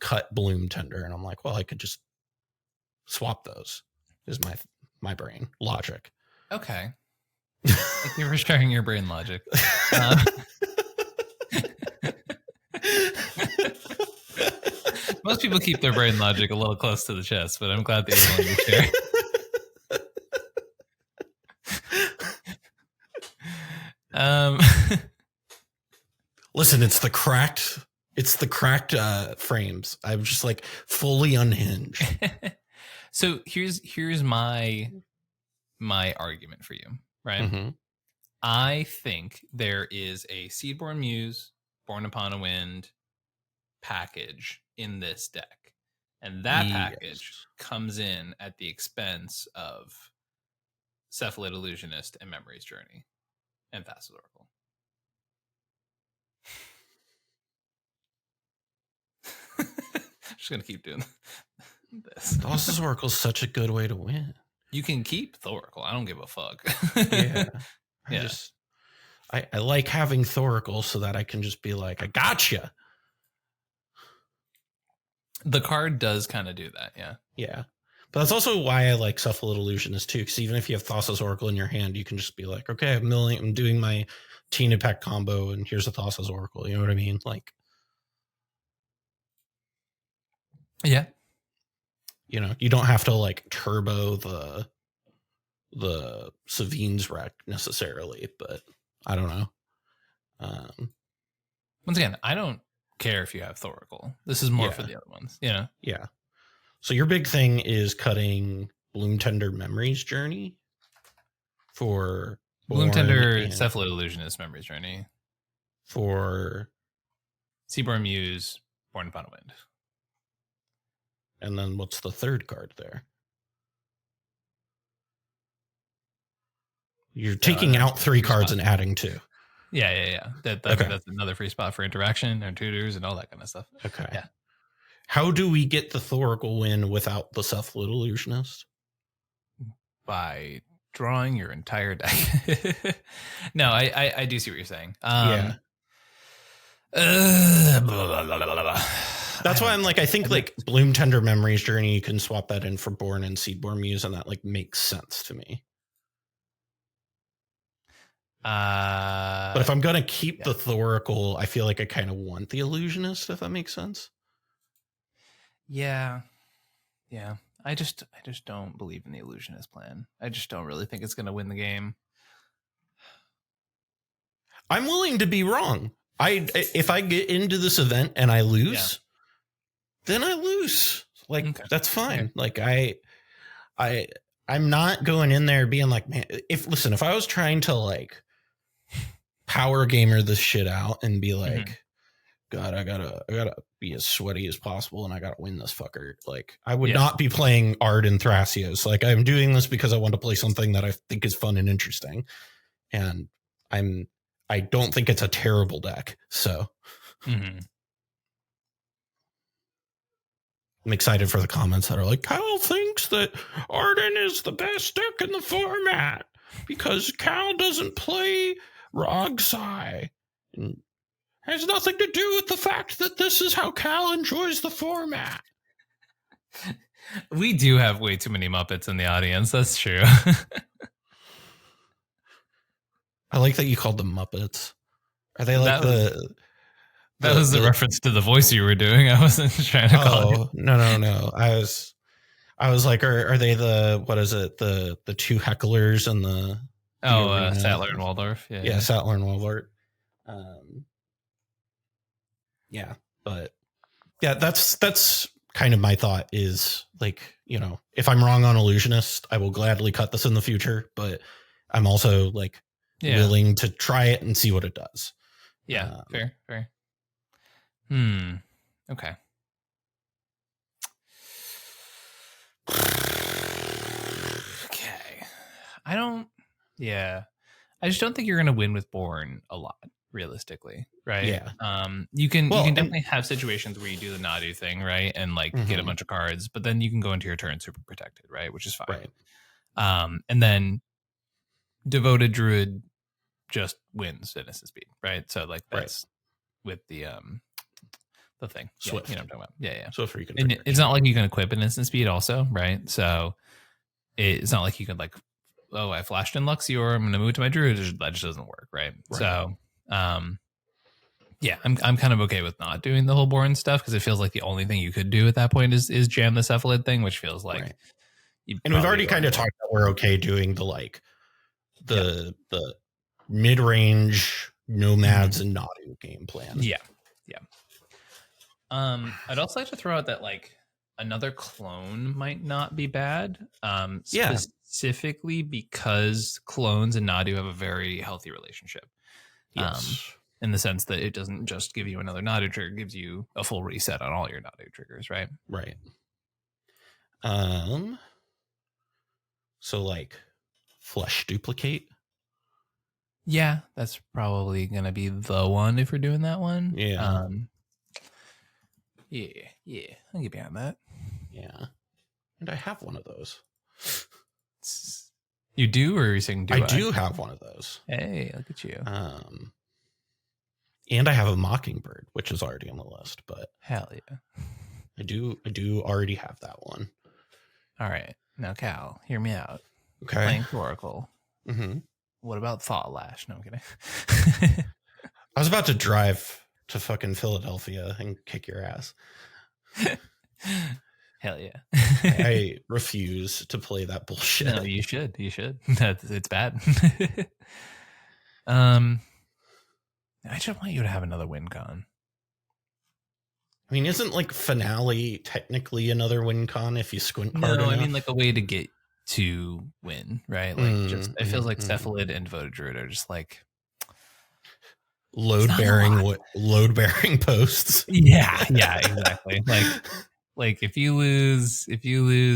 cut Bloom Tender, and I'm like, well, I could just swap those. Is my brain logic. Okay. Thank you for sharing your brain logic. Most people keep their brain logic a little close to the chest, but I'm glad that you're willing to share. Listen, it's the cracked frames. I'm just like fully unhinged. So here's my argument for you, right? Mm-hmm. I think there is a Seedborn Muse, Born Upon a Wind, package in this deck. And that package comes in at the expense of Cephalid Illusionist and Memory's Journey and Thassa's Oracle. Just gonna keep doing this. Thassa's Oracle is such a good way to win. You can keep Thoracle. I don't give a fuck. Yeah. I like having Thoracle so that I can just be like, I gotcha. The card does kind of do that, yeah. Yeah. But that's also why I like Cephalid Illusionist too, because even if you have Thassa's Oracle in your hand, you can just be like, okay, I'm doing my Tina Pack combo, and here's a Thassa's Oracle. You know what I mean? Like, yeah. You know, you don't have to like turbo the Savine's wreck necessarily, but I don't know. Once again, I don't care if you have Thoracle. This is more for the other ones, you know? Yeah. So your big thing is cutting Bloomtender Memory's Journey for Bloomtender Cephalid Illusionist Memory's Journey. For Seaborn Muse, Born Upon a Wind. And then what's the third card there? You're taking out 3 cards and adding 2. Yeah. That's another free spot for interaction and tutors and all that kind of stuff. Okay. Yeah. How do we get the Thoracle win without the Cephalid Illusionist? By drawing your entire deck. No, I do see what you're saying. Blah, blah, blah, blah, blah. That's why I'm like, I think like Bloomtender Memory's Journey, you can swap that in for Born and Seedborn Muse, and that like makes sense to me. But if I'm gonna keep the Thoracle, I feel like I kind of want the Illusionist, if that makes sense. Yeah. I just don't believe in the Illusionist plan. I just don't really think it's gonna win the game. I'm willing to be wrong. If I get into this event and I lose, then I lose. Like that's fine. Okay. Like I'm not going in there being like, man, if I was trying to like power gamer this shit out and be like, God, I gotta be as sweaty as possible and I gotta win this fucker. Like I would not be playing Ardenn Thrasios. Like I'm doing this because I want to play something that I think is fun and interesting. And I don't think it's a terrible deck. So I'm excited for the comments that are like, Kyle thinks that Ardenn is the best deck in the format because Cal doesn't play Rogsai. And has nothing to do with the fact that this is how Cal enjoys the format. We do have way too many Muppets in the audience. That's true. I like that you called them Muppets. Are they like that was the reference to the voice you were doing. I wasn't trying to call you. No. I was like, are they what is it? The 2 hecklers and the Sattler and Waldorf. Yeah, Sattler and Waldorf. Yeah, but yeah, that's kind of my thought is like, you know, if I'm wrong on Illusionist, I will gladly cut this in the future, but I'm also like willing to try it and see what it does. Yeah, fair. Okay. Okay. I just don't think you're going to win with Born a lot, realistically, right? Yeah. You can definitely have situations where you do the Nadu thing, right? And like get a bunch of cards, but then you can go into your turn super protected, right? Which is fine. Right. And then Devoted Druid just wins at instant speed, right? So like that's with the thing. Swift. You know what I'm talking about. Yeah. Swift you can. And it's not like you can equip an instant speed also, right? So it's not like you can like, oh, I flashed in Luxior, I'm going to move to my Druid. That just doesn't work, right? So, I'm kind of okay with not doing the whole Born stuff because it feels like the only thing you could do at that point is jam the Cephalid thing, which feels like. And we've already kind of talked about we're okay doing the like the mid-range nomads and Nadu game plan. Yeah. I'd also like to throw out that like another clone might not be bad. Specifically because clones and Nadu have a very healthy relationship. Yes. in the sense that it doesn't just give you another Nadu trigger, it gives you a full reset on all your Nadu triggers, right? Right. So like flesh duplicate. Yeah, that's probably gonna be the one if we're doing that one. Yeah. Yeah, I'll get behind that. Yeah, and I have one of those. You do, or are you saying do I? I do have one of those. Hey, look at you. And I have a mockingbird, which is already on the list. But hell yeah, I do already have that one. All right, now Cal, hear me out. Okay, playing Oracle. Mm-hmm. What about Thought Lash? No, I'm kidding. I was about to drive to fucking Philadelphia and kick your ass. Hell yeah. I refuse to play that bullshit. No, you should. It's bad. I just want you to have another win con. I mean, isn't like Finale technically another win con if you squint hard enough? I mean like a way to get to win, right? Like it feels like Cephalid and Devoted Druid are just like load bearing posts. Yeah, exactly. Like if you lose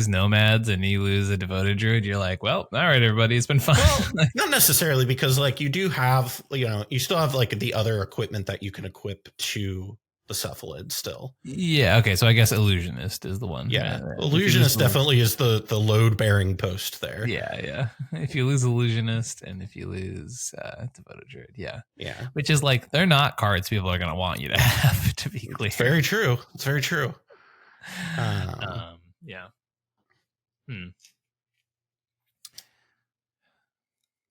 Nomads and you lose a Devoted Druid, you're like, well, all right, everybody, it's been fun. Well, not necessarily, because like you do have, you still have like the other equipment that you can equip to the Cephalid still. Yeah, okay, so I guess Illusionist is the one. Yeah, Illusionist definitely is the load bearing post there. Yeah. If you lose Illusionist and if you lose Devoted Druid, yeah. Which is like, they're not cards people are going to want you to have, to be clear. It's very true. Yeah.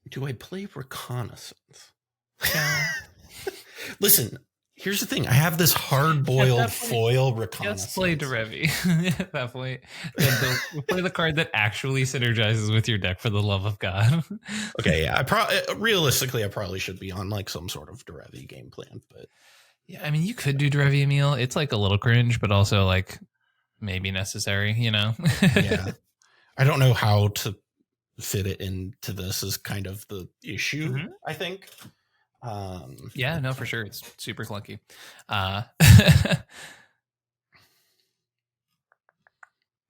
Do I play Reconnaissance? Listen, here's the thing. I have this hard-boiled foil Reconnaissance. Just play Derevi at that point. Play the card that actually synergizes with your deck, for the love of God. Okay, yeah. Realistically, I probably should be on like some sort of Derevi game plan, but yeah, I mean, you could do Derevi Emil. It's like a little cringe, but also like maybe necessary, Yeah. I don't know how to fit it into this is kind of the issue, I think. Yeah, no, for sure. It's super clunky.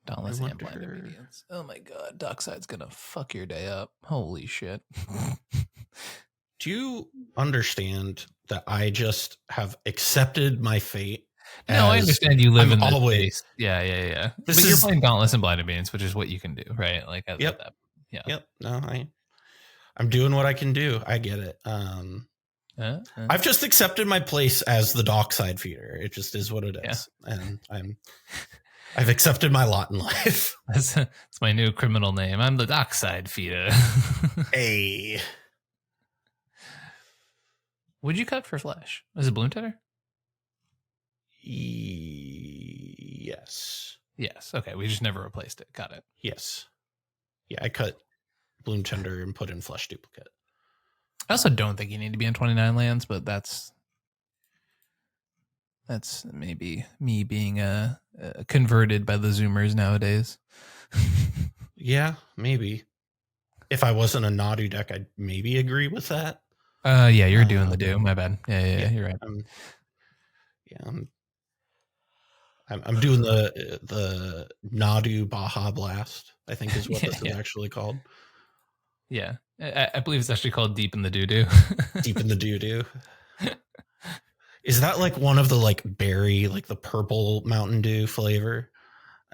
Dauntless and Blind Obedience. Oh my god, Dockside's gonna fuck your day up. Holy shit. Do you understand that I just have accepted my fate? No, I understand you live in this always space. Yeah. But you're playing Dauntless and Blind Obedience, which is what you can do, right? Like Yep. Yeah. Yep. No, I'm doing what I can do. I get it. I've just accepted my place as the Dockside feeder. It just is what it is. Yeah. And I've accepted my lot in life. That's my new criminal name. I'm the Dockside feeder. Hey. Would you cut for Flesh? Was it Bloom Tender? Yes. Okay, we just never replaced it. Got it. Yes. Yeah, I cut Bloom Tender and put in Flesh Duplicate. I also don't think you need to be on 29 lands, but that's maybe me being converted by the Zoomers nowadays. Yeah, maybe. If I wasn't a Nadu deck, I'd maybe agree with that. Yeah, you're doing the do. My bad. Yeah, you're right. I'm doing the Nadu Baja Blast, I think is what this is actually called. Yeah, I believe it's actually called Deep in the Doo-Doo. Deep in the Doo-Doo. Is that like one of the like berry, like the purple Mountain Dew flavor?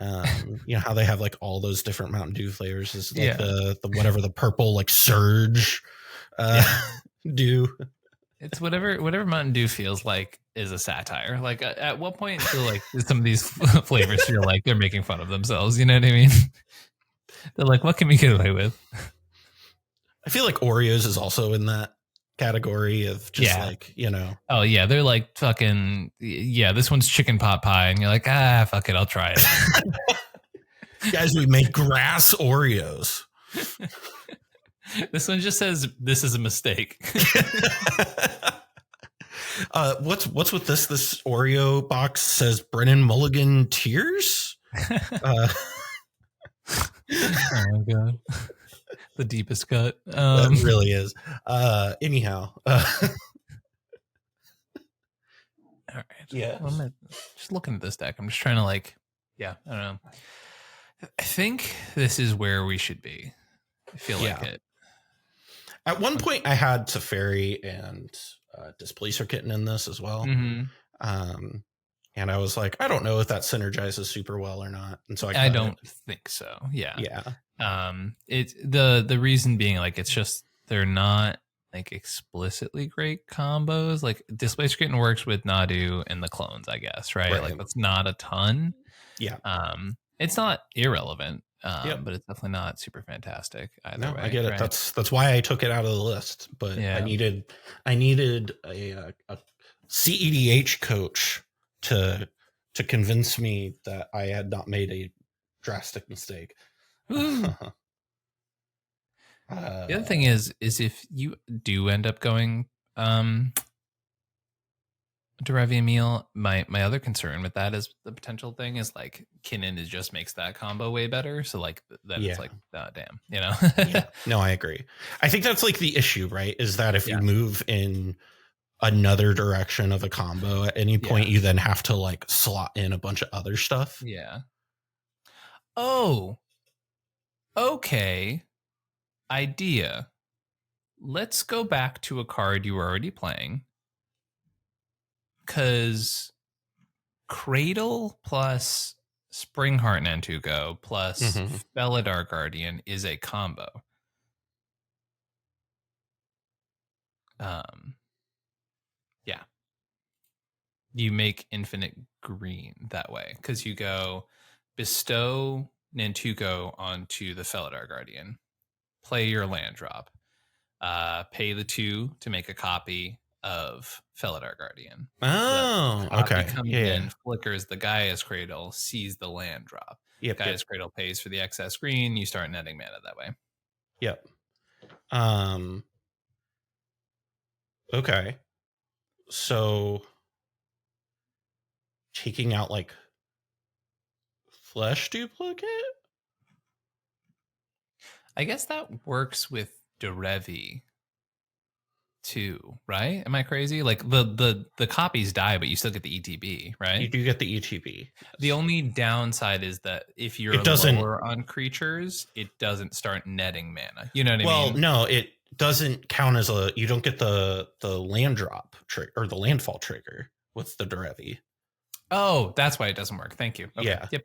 You know how they have like all those different Mountain Dew flavors? Is like the whatever the purple like surge Dew. It's whatever Mountain Dew feels like is a satire. Like at what point do like some of these flavors feel like they're making fun of themselves? You know what I mean? They're like, what can we get away with? I feel like Oreos is also in that category of just like, Oh yeah, they're like fucking this one's chicken pot pie, and you're like, fuck it, I'll try it. Guys, we make grass Oreos. This one just says this is a mistake. What's with this? This Oreo box says Brennan Mulligan tears. Oh my god, the deepest cut. It really is. Anyhow, right. Yeah. Well, just looking at this deck, I'm just trying to I don't know. I think this is where we should be. I feel like it. At one point, I had Teferi and Displacer Kitten in this as well. Mm-hmm. And I was like, I don't know if that synergizes super well or not. And so I don't think so. Yeah. Yeah. It's the reason being it's just they're not explicitly great combos. Like Displacer Kitten works with Nadu and the clones, I guess, right? Like that's not a ton. Yeah. It's not irrelevant. But it's definitely not super fantastic either. No, way, I get it. right? That's why I took it out of the list. But I needed a cEDH coach to convince me that I had not made a drastic mistake. The other thing is if you do end up going Derevi Meal, my other concern with that is the potential thing is Kinnan just makes that combo way better. So it's damn, Yeah. No, I agree. I think that's the issue, right? Is that if you move in another direction of a combo at any point, you then have to slot in a bunch of other stuff. Yeah. Oh, okay. Idea. Let's go back to a card you were already playing. Because Cradle plus Springheart Nantuko plus Felidar Guardian is a combo. Yeah. You make infinite green that way because you go bestow Nantuko onto the Felidar Guardian, play your land drop, pay the 2 to make a copy of Felidar Guardian. Oh, okay. Comes in, flickers the Gaia's Cradle, sees the land drop. Yep, Gaia's Cradle pays for the excess green. You start netting mana that way. Yep. Okay. So taking out Flesh Duplicate? I guess that works with Derevi too, right? Am I crazy? The copies die, but you still get the ETB, right? You do get the ETB. Yes. The only downside is that if you're lower on creatures, it doesn't start netting mana. You know what I mean? Well, no, it doesn't count as you don't get the land drop trigger or the landfall trigger with the Derevi. Oh, that's why it doesn't work. Thank you. Okay. Yeah. Yep.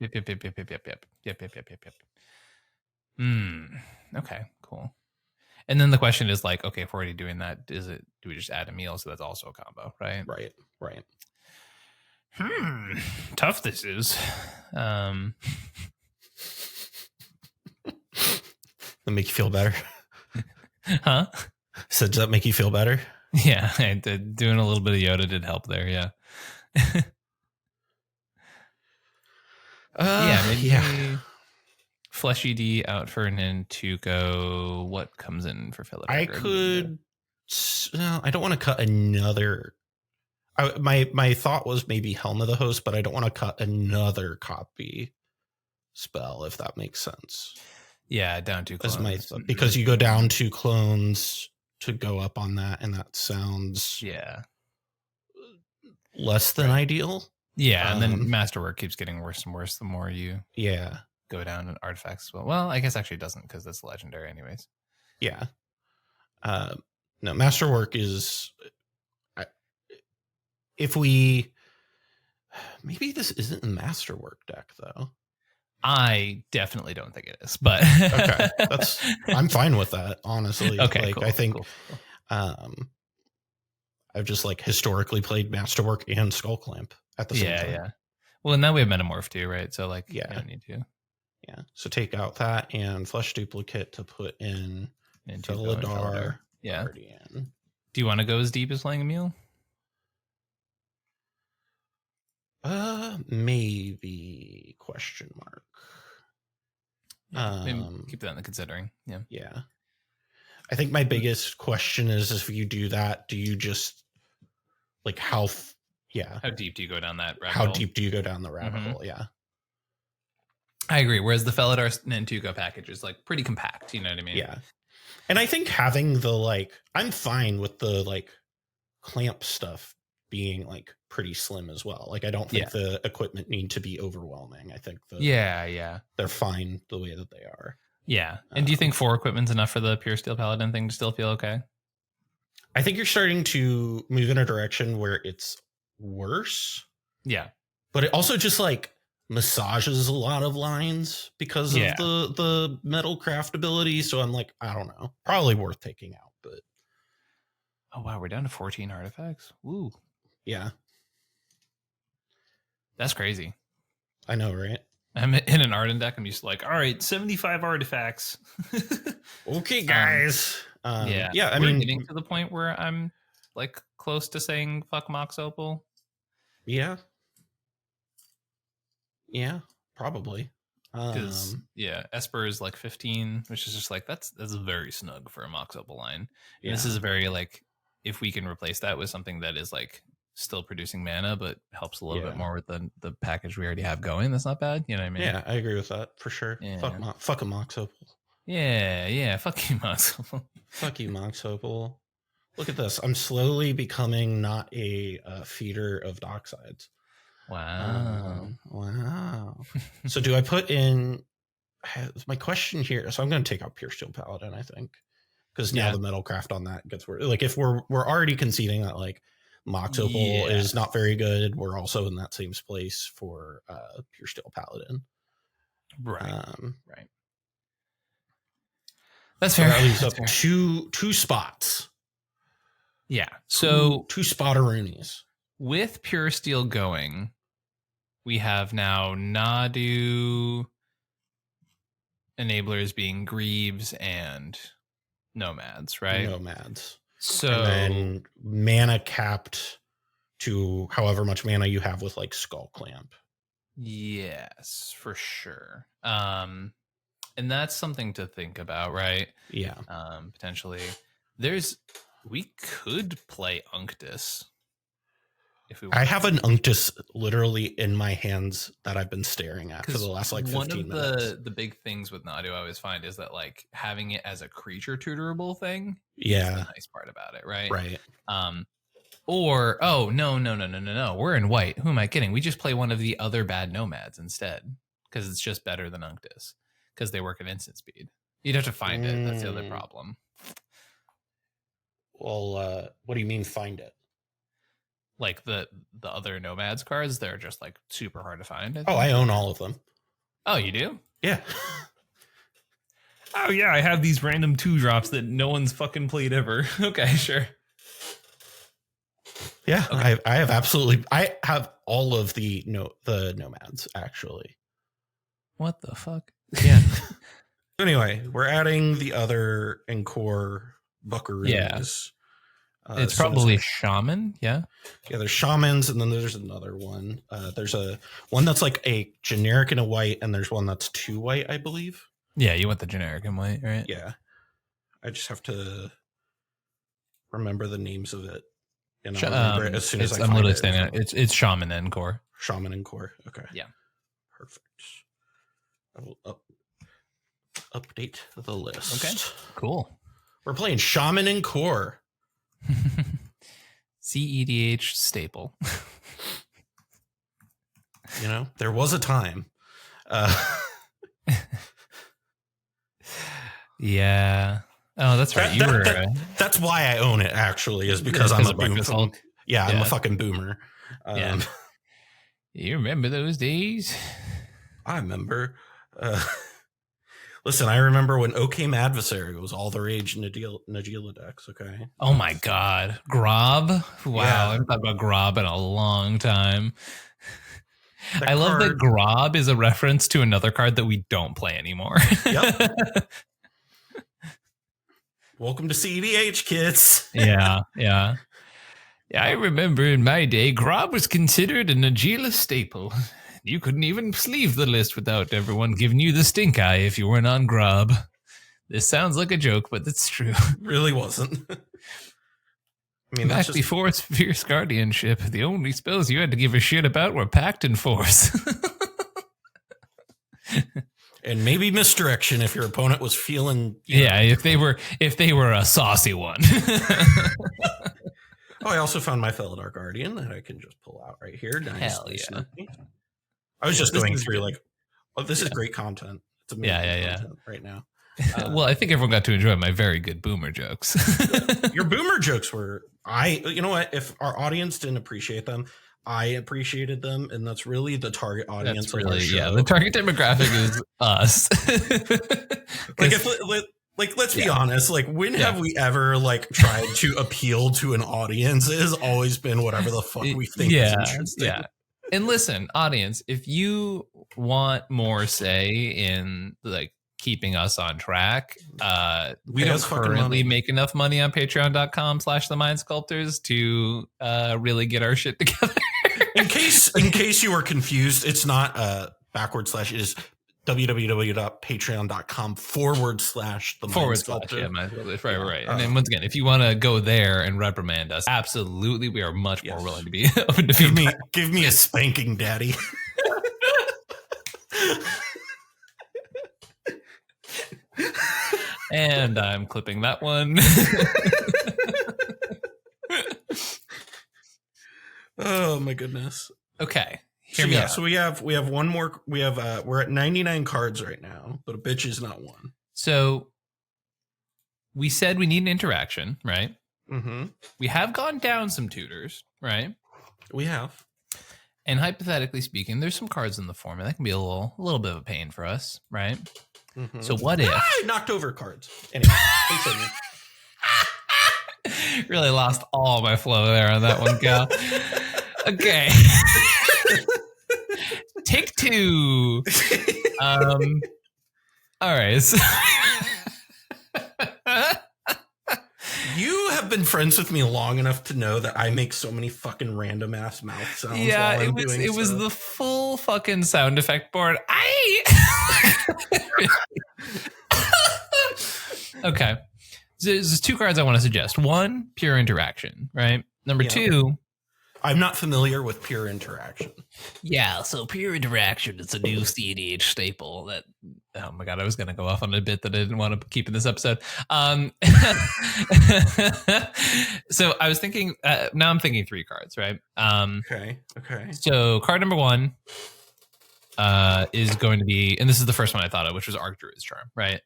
Okay, cool. And then the question is okay, if we're already doing that, do we just add a meal? So that's also a combo, right? Right. Tough this is. That make you feel better? Huh? So does that make you feel better? Yeah, doing a little bit of Yoda did help there, yeah. Maybe Fleshy D out for Nantuko. What comes in for Philip? I don't want to cut another. My thought was maybe Helm of the Host, but I don't want to cut another copy spell, if that makes sense. Yeah, down 2 clones. Because you go down 2 clones to go up on that, and that sounds less than ideal. Yeah, and then Masterwork keeps getting worse and worse the more you go down in artifacts as well. Well, I guess actually it doesn't because that's legendary anyways. Yeah. No, Masterwork is... If we... Maybe this isn't a Masterwork deck, though. I definitely don't think it is, but... Okay. I'm fine with that, honestly. Okay, cool, I think... Cool. I've just historically played Masterwork and Skullclamp at the same time. Yeah. Well, now we have Metamorph too, right? So you don't need to. Yeah. So take out that and Flesh Duplicate to put in Felidar Guardian. Do you want to go as deep as playing a meal? Maybe question mark. Maybe keep that in the considering. Yeah. Yeah. I think my biggest question is if you do that, do you just how deep do you go down that rabbit hole? How deep do you go down the rabbit hole? Yeah. I agree. Whereas the Felidar Nantuko package is pretty compact, you know what I mean? Yeah. And I think having the I'm fine with the clamp stuff being like pretty slim as well. Like I don't think the equipment need to be overwhelming. I think they're fine the way that they are. Yeah. And do you think 4 equipment's enough for the pure steel paladin thing to still feel okay? I think you're starting to move in a direction where it's worse. Yeah. But it also just like massages a lot of lines because of the metal craftability. So I'm like, I don't know, probably worth taking out. But oh wow, we're down to 14 artifacts. Woo. Yeah. That's crazy. I know, right? I'm in an Ardenn deck. I'm just like, all right, 75 artifacts. Okay, guys. Yeah. I mean, getting to the point where I'm like close to saying fuck Mox Opal. Yeah. Yeah, probably. Because Esper is like 15, which is just like that's very snug for a Mox Opal line. Yeah. This is very like if we can replace that with something that is like still producing mana but helps a little bit more with the package we already have going, that's not bad. You know what I mean? Yeah, I agree with that for sure. Yeah. Fuck a Mox Opal. Yeah, fuck you, Mox Opal. Fuck you, Mox Opal. Look at this. I'm slowly becoming not a feeder of docksides. Wow. Wow. So do I put in my question here? So I'm going to take out Pure Steel Paladin, I think, because now the metal craft on that gets worse. Like if we're already conceding that like Mox Opal is not very good, we're also in that same place for Pure Steel Paladin. Right. Right. That's fair. So that leaves up two spots. Yeah. So two spot-a-roonies. With Pure Steel going, we have now Nadu enablers being Greaves and Nomads, right? Nomads. So and then mana capped to however much mana you have with like Skull Clamp. Yes, for sure. And that's something to think about, right? Yeah. Potentially. We could play Unctus. I have an Unctus literally in my hands that I've been staring at for the last like 15 minutes. One of the big things with Nadu I always find is that like having it as a creature tutorable thing is the nice part about it, right? Right. Or no. We're in white. Who am I kidding? We just play one of the other bad Nomads instead because it's just better than Unctus because they work at instant speed. You'd have to find it. That's the other problem. Well, what do you mean find it? Like the other Nomads cards, they're just like super hard to find. I own all of them. Oh, you do? Yeah. Oh yeah, I have these random 2-drops that no one's fucking played ever. Okay, sure. Yeah, okay. I have all of the Nomads actually. What the fuck? Yeah. Anyway, we're adding the other Encore Buckaroos. Yeah. It's probably Shaman, yeah. Yeah, there's Shamans, and then there's another one. There's one that's like a generic and a white, and there's one that's 2 white, I believe. Yeah, you want the generic and white, right? Yeah. I just have to remember the names of it. And I'll remember it as soon as I find it. It's Shaman and Core. Shaman and Core. Okay. Yeah. Perfect. I will update the list. Okay. Cool. We're playing Shaman and Core. cEDH staple. You know, there was a time. Yeah. Oh, that's right. That's why I own it. Actually, is because I'm a boomer. Yeah, I'm a fucking boomer. Yeah. You remember those days? I remember. Listen, I remember when Okame Adversary was all the rage in Nagila decks, okay? Oh my god. Grob? Wow, yeah. I haven't thought about Grob in a long time. I love that Grob is a reference to another card that we don't play anymore. Yep. Welcome to cEDH, kids. Yeah. I remember in my day, Grob was considered a Nagila staple. You couldn't even sleeve the list without everyone giving you the stink eye if you weren't on Grob. This sounds like a joke, but it's true. It really wasn't. I mean, back before Fierce Guardianship, the only spells you had to give a shit about were Pact and Force. And maybe Misdirection if your opponent was feeling. If they were a saucy one. Oh, I also found my Felidar Guardian that I can just pull out right here. Nice. Hell yeah. I was just going through good. this is great content. It's amazing content right now. Well, I think everyone got to enjoy my very good boomer jokes. Your boomer jokes were, you know what? If our audience didn't appreciate them, I appreciated them, and that's really the target audience. That's really, the target demographic is us. Let's be honest. Like, when have we ever tried to appeal to an audience? It has always been whatever the fuck we think is interesting. Yeah. And listen, audience, if you want more say in keeping us on track, we don't currently make enough money on patreon.com/the Mind Sculptors to really get our shit together. in case you were confused, it's not it is www.patreon.com/the Mind Sculptor. Yeah, right. And then once again, if you want to go there and reprimand us, absolutely, we are much more willing to be open to give me a spanking, daddy. And I'm clipping that one. Oh my goodness. Okay. So we have one more. We're at 99 cards right now, but a bitch is not one. So we said we need an interaction, right? Mm-hmm. We have gone down some tutors, right? We have. And hypothetically speaking, there's some cards in the format that can be a little bit of a pain for us, right? Mm-hmm. So what if I knocked over cards? Anyway, continue. Really lost all my flow there on that one, Cal. Okay. Take two. All right. So you have been friends with me long enough to know that I make so many fucking random ass mouth sounds. Yeah, it was the full fucking sound effect board. Okay. So there's two cards I want to suggest. One, pure interaction, right? Number two, I'm not familiar with pure interaction. Yeah, so pure interaction is a new cEDH staple that, oh my God, I was going to go off on a bit that I didn't want to keep in this episode. So I was thinking, now I'm thinking three cards, right? Okay. So card number one is going to be, and this is the first one I thought of, which was Archdruid's Charm, right?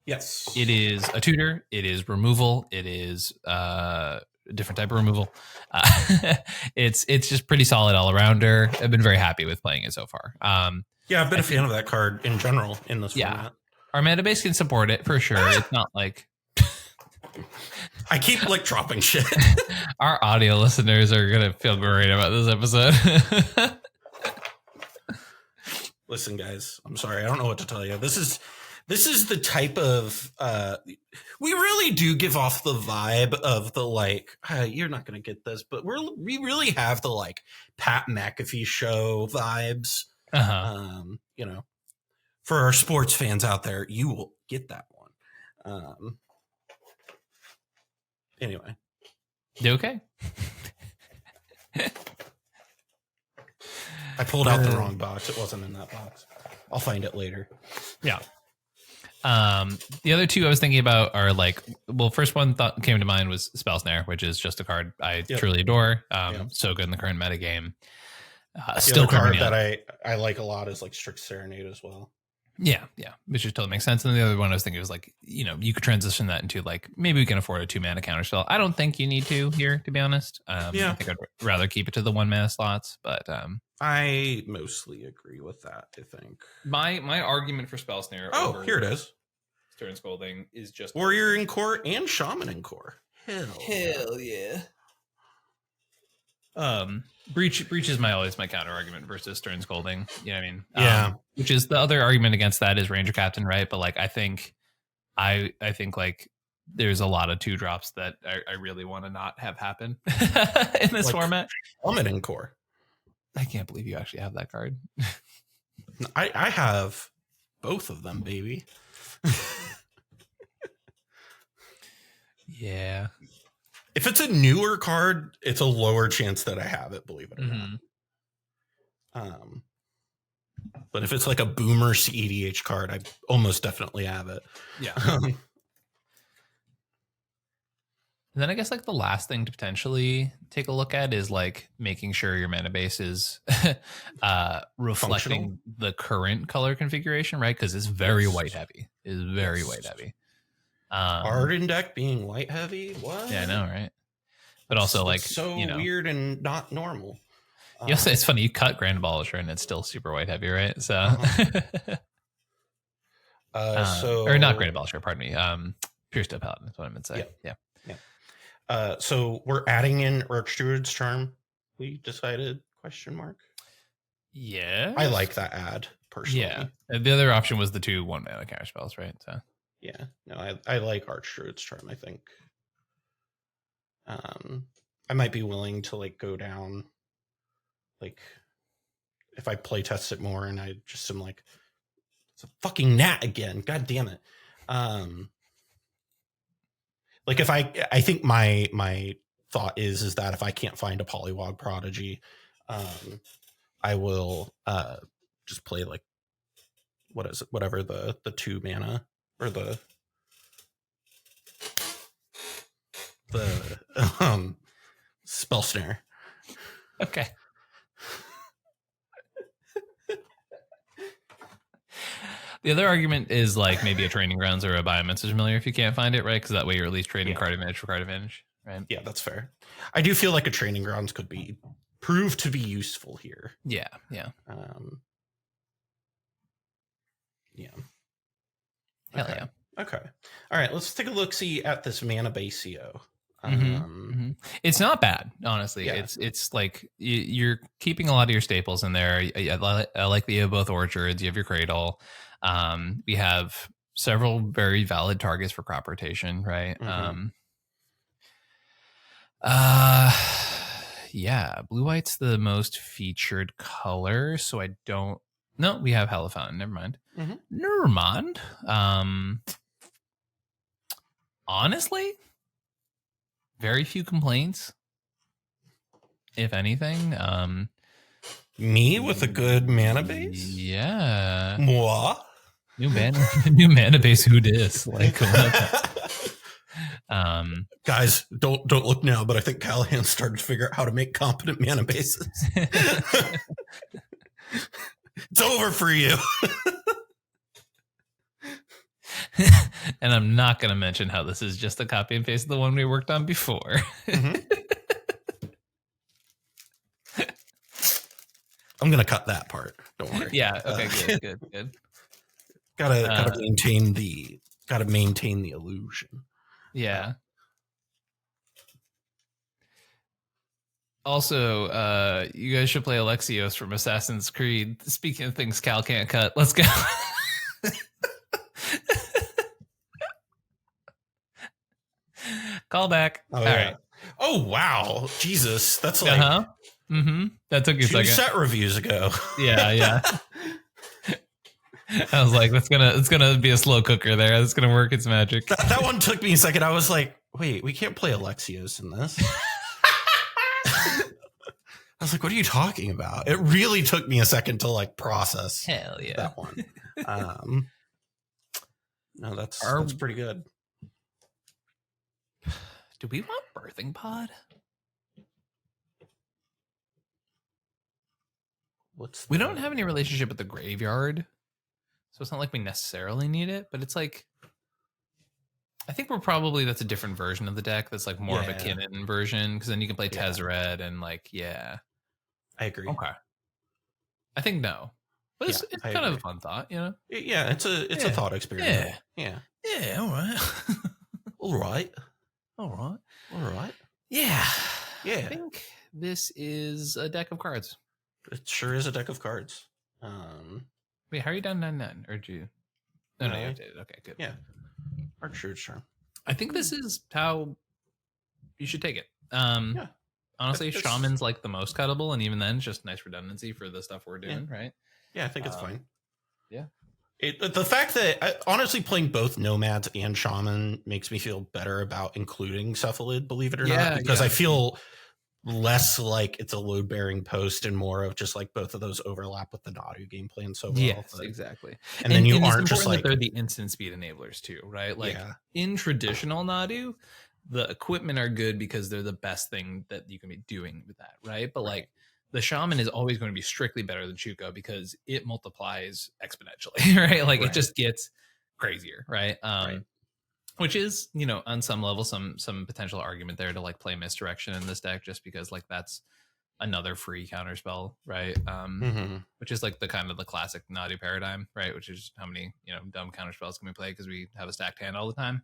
Yes. It is a tutor. It is removal. It is a different type of removal. It's just pretty solid all arounder. I've been very happy with playing it so far. Yeah, I've been a fan of that card in general in this format. Our mana base can support it for sure. It's not like I keep dropping shit. Our audio listeners are gonna feel great about this episode. Listen, guys, I'm sorry. I don't know what to tell you. This is the type of we really do give off the vibe of the you're not gonna get this, but we really have the Pat McAfee show vibes. For our sports fans out there, you will get that one. Anyway, you okay? I pulled out the wrong box. It wasn't in that box. I'll find it later. Yeah. The other two I was thinking about are first one thought came to mind was Spell Snare, which is just a card I truly adore. So good in the current meta game. Still card that I like a lot is Strict Serenade as well. Yeah, which just totally makes sense. And the other one I was thinking was you could transition that into maybe we can afford a 2-mana counterspell. I don't think you need to here, to be honest. I think I'd rather keep it to the 1-mana slots, but I mostly agree with that. I think my argument for Spell Snare. Oh, here it is. Stern Scolding is just Warrior in Core and Shaman in Core. Hell yeah. Breach is always my counter argument versus Stern Scolding. You know what I mean? Yeah. Which is the other argument against that is Ranger Captain, right? But I think there's a lot of 2-drops that I really want to not have happen in this format. Shaman in Core. I can't believe you actually have that card. I have both of them, baby. Yeah. If it's a newer card, it's a lower chance that I have it, believe it or not. But if it's a boomer cEDH card, I almost definitely have it. Yeah. And then I guess like the last thing to potentially take a look at is like making sure your mana base is reflecting Functional? the current color configuration, right? Because it's very white heavy. It's very white heavy. Ardenn deck being white heavy? What? Yeah, I know, right? But also like so you know, weird and not normal. Yes, it's funny. You cut Grand Abolisher and it's still super white heavy, right? So, or not Grand Abolisher, pardon me. Pure Step Paladin is what I meant to say. Yeah. So we're adding in Archdruid's Charm. We decided? ? Yeah. I like that ad personally. Yeah. The other option was the 2 1-mana counter spells, right? So. Yeah. No, I like Archdruid's Charm. I think. I might be willing to like go down. Like, if I play test it more, and I just am like, it's a fucking gnat again. God damn it. Like if I think my thought is that if I can't find a Polywog Prodigy, I will just play like whatever the 2 mana or the Spell Snare. Okay. The other argument is like maybe a Training Grounds or a Biomancer's Familiar if you can't find it, right? Because that way you're at least trading card advantage for card advantage, right? Yeah, that's fair. I do feel like a Training Grounds could be proved to be useful here. Yeah. Yeah. Hell yeah. Okay. All right. Let's take a look. See at this mana base CO. It's not bad, honestly. Yeah. It's like you're keeping a lot of your staples in there. I like that you have both orchards. You have your cradle. We have several very valid targets for crop rotation, right? Yeah, blue white's the most featured color, so I don't. No, we have Hallowfountain. Never mind. Never mind. Honestly, very few complaints, if anything. Me with a good mana base? Yeah. Moi? New mana base, who dis? Like, guys, don't look now, but I think Callahan started to figure out how to make competent mana bases. It's over for you. And I'm not going to mention how this is just a copy and paste of the one we worked on before. I'm going to cut that part. Don't worry. Yeah. Okay. Good. Gotta maintain the illusion. Yeah. Also, you guys should play Alexios from Assassin's Creed. Speaking of things Cal can't cut, let's go. Call back. Oh, All yeah. right. Oh, wow. Jesus. That's like that took you a 2 second. set reviews ago. Yeah. I was like, it's gonna be a slow cooker there. It's gonna work its magic. That one took me a second. I was like, wait, we can't play Alexios in this. I was like, what are you talking about? It really took me a second to like process. Hell yeah. That one. No, that's pretty good. Do we want Birthing Pod? We don't have any relationship with the graveyard, so it's not like we necessarily need it, but it's like, I think that's a different version of the deck that's like more of a Kinnan version, because then you can play Tezzeret and like, I agree. Okay. I think no. But it's kind of a fun thought, you know? Yeah, it's a thought experiment. Yeah, all right. All right. Yeah. Yeah. I think this is a deck of cards. It sure is a deck of cards. Wait, how are you down 9-9? Or did you? No, you did. Okay, good. Yeah. Archdruid's Charm. I think this is how you should take it. Honestly, It's Shaman's like the most cuttable, and even then, it's just nice redundancy for the stuff we're doing, right? Yeah, I think it's fine. Yeah. The fact that honestly playing both Nomads and Shaman makes me feel better about including Cephalid, believe it or not, because I feel less like it's a load bearing post and more of just like both of those overlap with the Nadu game plan so well. Yes, exactly. And then you aren't just like they're the instant speed enablers too, right? Like in traditional Nadu, the equipment are good because they're the best thing that you can be doing with that, right? But like the Shaman is always going to be strictly better than Shuko because it multiplies exponentially, right? Like it just gets crazier, right? Which is, you know, on some level, some potential argument there to like play Misdirection in this deck, just because like that's another free counterspell, right? Which is like the kind of the classic Nadu paradigm, right? Which is how many, you know, dumb counterspells can we play because we have a stacked hand all the time.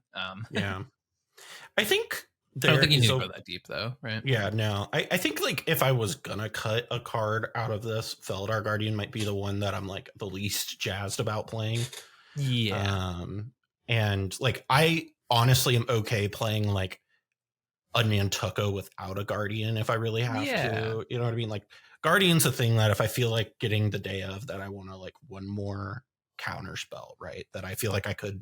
Yeah, I think I don't think you need to go that deep though, right? Yeah, no. I think like if I was gonna cut a card out of this, Felidar Guardian might be the one that I'm like the least jazzed about playing. Yeah. And like I honestly am okay playing like a Nantucket without a Guardian if I really have to. You know what I mean? Like Guardian's a thing that if I feel like getting the day of that I want to like one more counter spell, right? That I feel like I could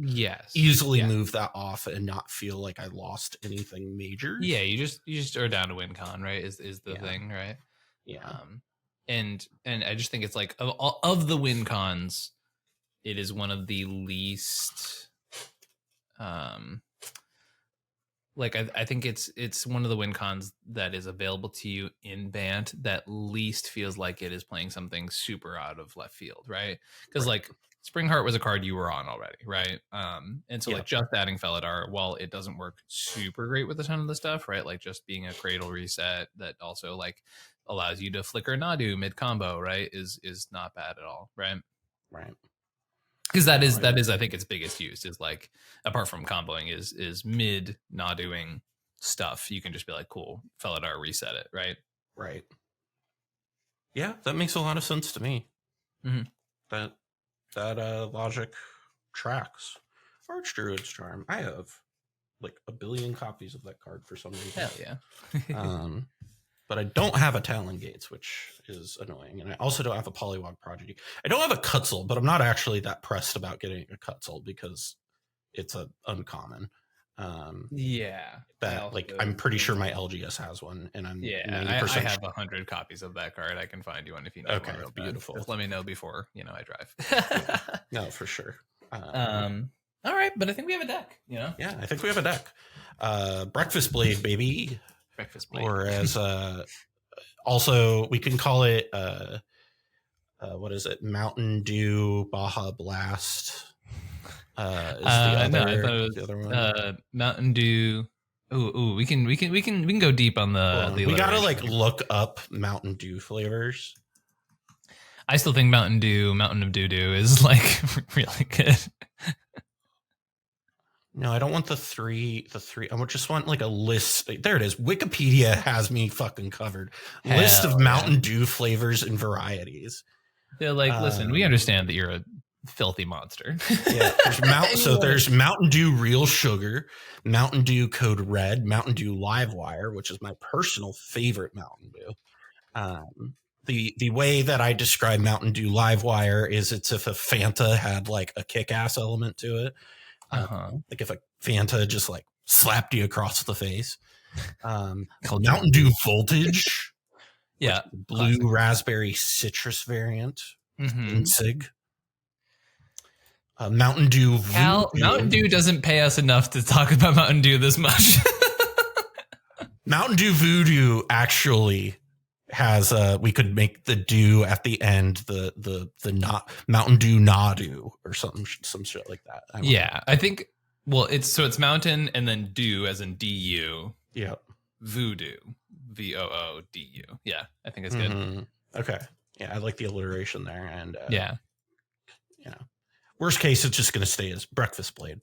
easily move that off and not feel like I lost anything major. Yeah, you just are down to win con, right? Is the thing, right? Yeah. And I just think it's like of the win cons, it is one of the least like I think it's one of the win cons that is available to you in Bant that least feels like it is playing something super out of left field, right? Because like Springheart was a card you were on already, right? And so like just adding Felidar, while it doesn't work super great with a ton of the stuff, right? Like just being a cradle reset that also like allows you to flicker Nadu mid combo, right? Is not bad at all, right? Right. Because that is I think its biggest use is like apart from comboing is mid not doing stuff. You can just be like, cool, Felidar, reset it, right? Right. Yeah, that makes a lot of sense to me. That logic tracks. Archdruid's Charm. I have like 1 billion copies of that card for some reason. Hell yeah. But I don't have a Talon Gates, which is annoying. And I also don't have a Polywog Prodigy. I don't have a Cutzel, but I'm not actually that pressed about getting a Cutzel because it's a uncommon. That like I'm pretty sure my LGS has one, and I'm 90% I have 100 copies of that card. I can find you one if you need one. Real beautiful. Just let me know before I drive. No, for sure. All right, but I think we have a deck. You know? Yeah, I think we have a deck. Breakfast Blade, baby. Breakfast Blade. Or as also we can call it what is it? Mountain Dew Baja Blast. Is the other one. Mountain Dew. Ooh, we can go deep on the we gotta like look up Mountain Dew flavors. I still think Mountain of Doo-Doo is like really good. No, I don't want the three. I just want like a list. There it is. Wikipedia has me fucking covered. List of Mountain Dew flavors and varieties. They're like, listen, we understand that you're a filthy monster. Yeah, there's Mountain Dew Real Sugar, Mountain Dew Code Red, Mountain Dew Livewire, which is my personal favorite Mountain Dew. The way that I describe Mountain Dew Livewire is it's if a Fanta had like a kick-ass element to it. Like if a Fanta just like slapped you across the face. Called Mountain Dew Voltage. Yeah. Blue raspberry citrus variant. Insig. Mountain Dew Voodoo. Mountain Dew doesn't pay us enough to talk about Mountain Dew this much. Mountain Dew Voodoo actually has we could make the dew at the end the not Mountain Dew Nadu or some shit like that. I think it's mountain and then dew as in DU. Yeah. Voodoo. VOODU. Yeah, I think it's good. Okay. Yeah, I like the alliteration there, and you know, worst case it's just going to stay as Breakfast Blade.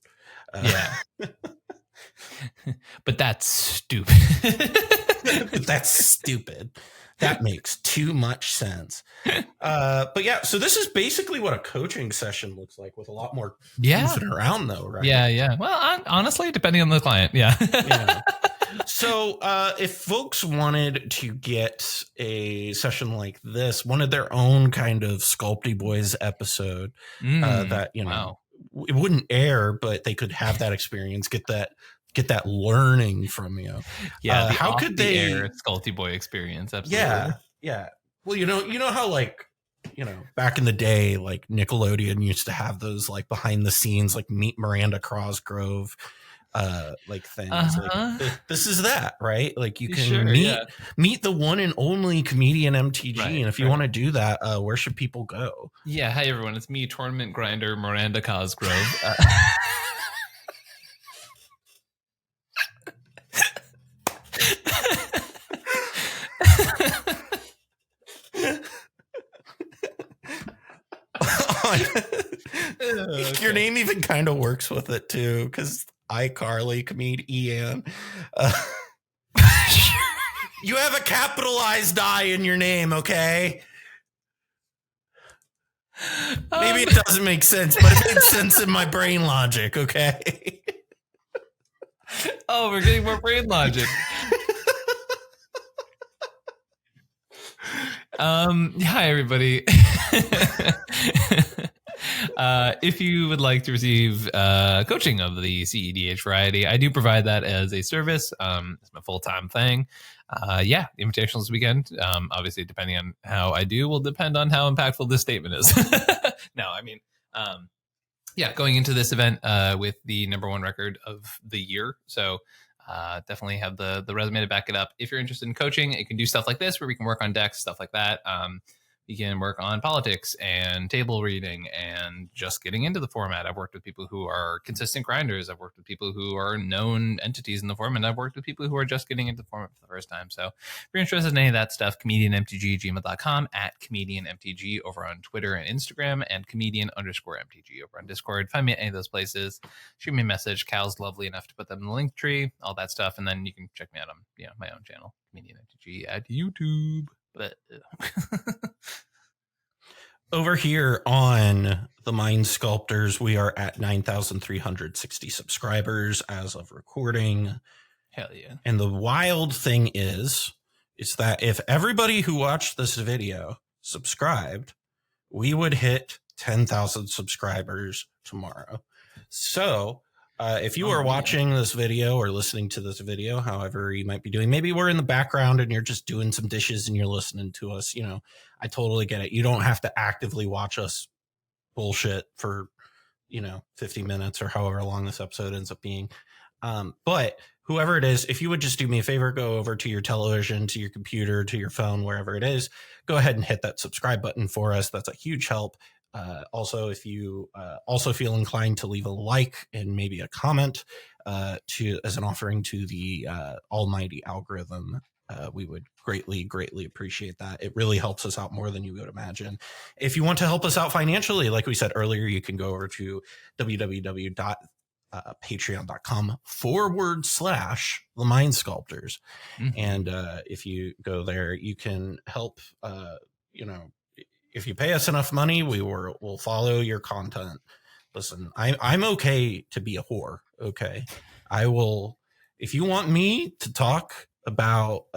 But that's stupid. That's stupid. That makes too much sense. But yeah, so this is basically what a coaching session looks like with a lot more moving around though, right? Yeah. Well, honestly, depending on the client. Yeah. So if folks wanted to get a session like this, wanted their own kind of Sculpty Boys episode that, you know, it wouldn't air, but they could have that experience, get that learning from you. Yeah. How could they air Sculpty Boy experience? Absolutely. Yeah. Well, you know how like, you know, back in the day, like Nickelodeon used to have those like behind the scenes, like Meet Miranda Cosgrove, like things. Like this is that, right? Like you can meet the one and only ComedIan MTG, and if you want to do that, where should people go? Yeah, hi everyone, it's me, Tournament Grinder Miranda Cosgrove. Your name even kind of works with it too, because iCarly, ComedIan. You have a capitalized I in your name, okay? Maybe it doesn't make sense, but it makes sense in my brain logic, okay? Oh, we're getting more brain logic. Hi everybody. If you would like to receive coaching of the cEDH variety, I do provide that as a service. It's my full-time thing. Yeah, invitational this weekend. Obviously, depending on how I do will depend on how impactful this statement is. No, I mean, yeah, going into this event with the #1 record of the year. So definitely have the resume to back it up. If you're interested in coaching, you can do stuff like this where we can work on decks, stuff like that. You can work on politics and table reading and just getting into the format. I've worked with people who are consistent grinders. I've worked with people who are known entities in the format. I've worked with people who are just getting into the format for the first time. So if you're interested in any of that stuff, ComedIanMTG@gmail.com, @ComedIanMTG over on Twitter and Instagram, and ComedIan_MTG over on Discord. Find me at any of those places. Shoot me a message. Cal's lovely enough to put them in the link tree, all that stuff. And then you can check me out on my own channel, ComedIanMTG at YouTube. But over here on the Mind Sculptors, we are at 9,360 subscribers as of recording. Hell yeah. And the wild thing is that if everybody who watched this video subscribed, we would hit 10,000 subscribers tomorrow. So if you are watching this video or listening to this video, however you might be doing, maybe we're in the background and you're just doing some dishes and you're listening to us, I totally get it. You don't have to actively watch us bullshit for, 50 minutes or however long this episode ends up being. But whoever it is, if you would just do me a favor, go over to your television, to your computer, to your phone, wherever it is, go ahead and hit that subscribe button for us. That's a huge help. Also, if you also feel inclined to leave a like and maybe a comment as an offering to the almighty algorithm, we would greatly appreciate that. It really helps us out more than you would imagine. If you want to help us out financially, like we said earlier, you can go over to www.patreon.com/the Mind Sculptors. Mm-hmm. And if you go there, you can help, if you pay us enough money, we'll follow your content. Listen, I'm okay to be a whore. Okay. I will, if you want me to talk about,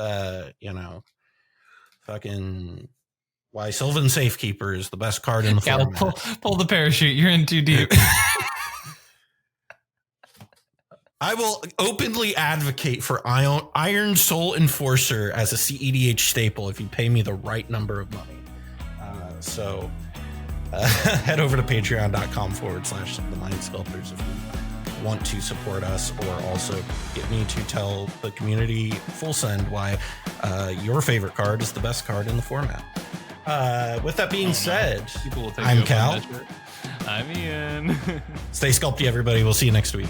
fucking why Sylvan Safekeeper is the best card in the format. Pull the parachute. You're in too deep. I will openly advocate for Iron Soul Enforcer as a cEDH staple if you pay me the right number of money. So head over to patreon.com/the Mind Sculptors if you want to support us, or also get me to tell the community full send why your favorite card is the best card in the format. With that being said, I'm Cal. I'm Ian. Stay sculpty, everybody. We'll see you next week.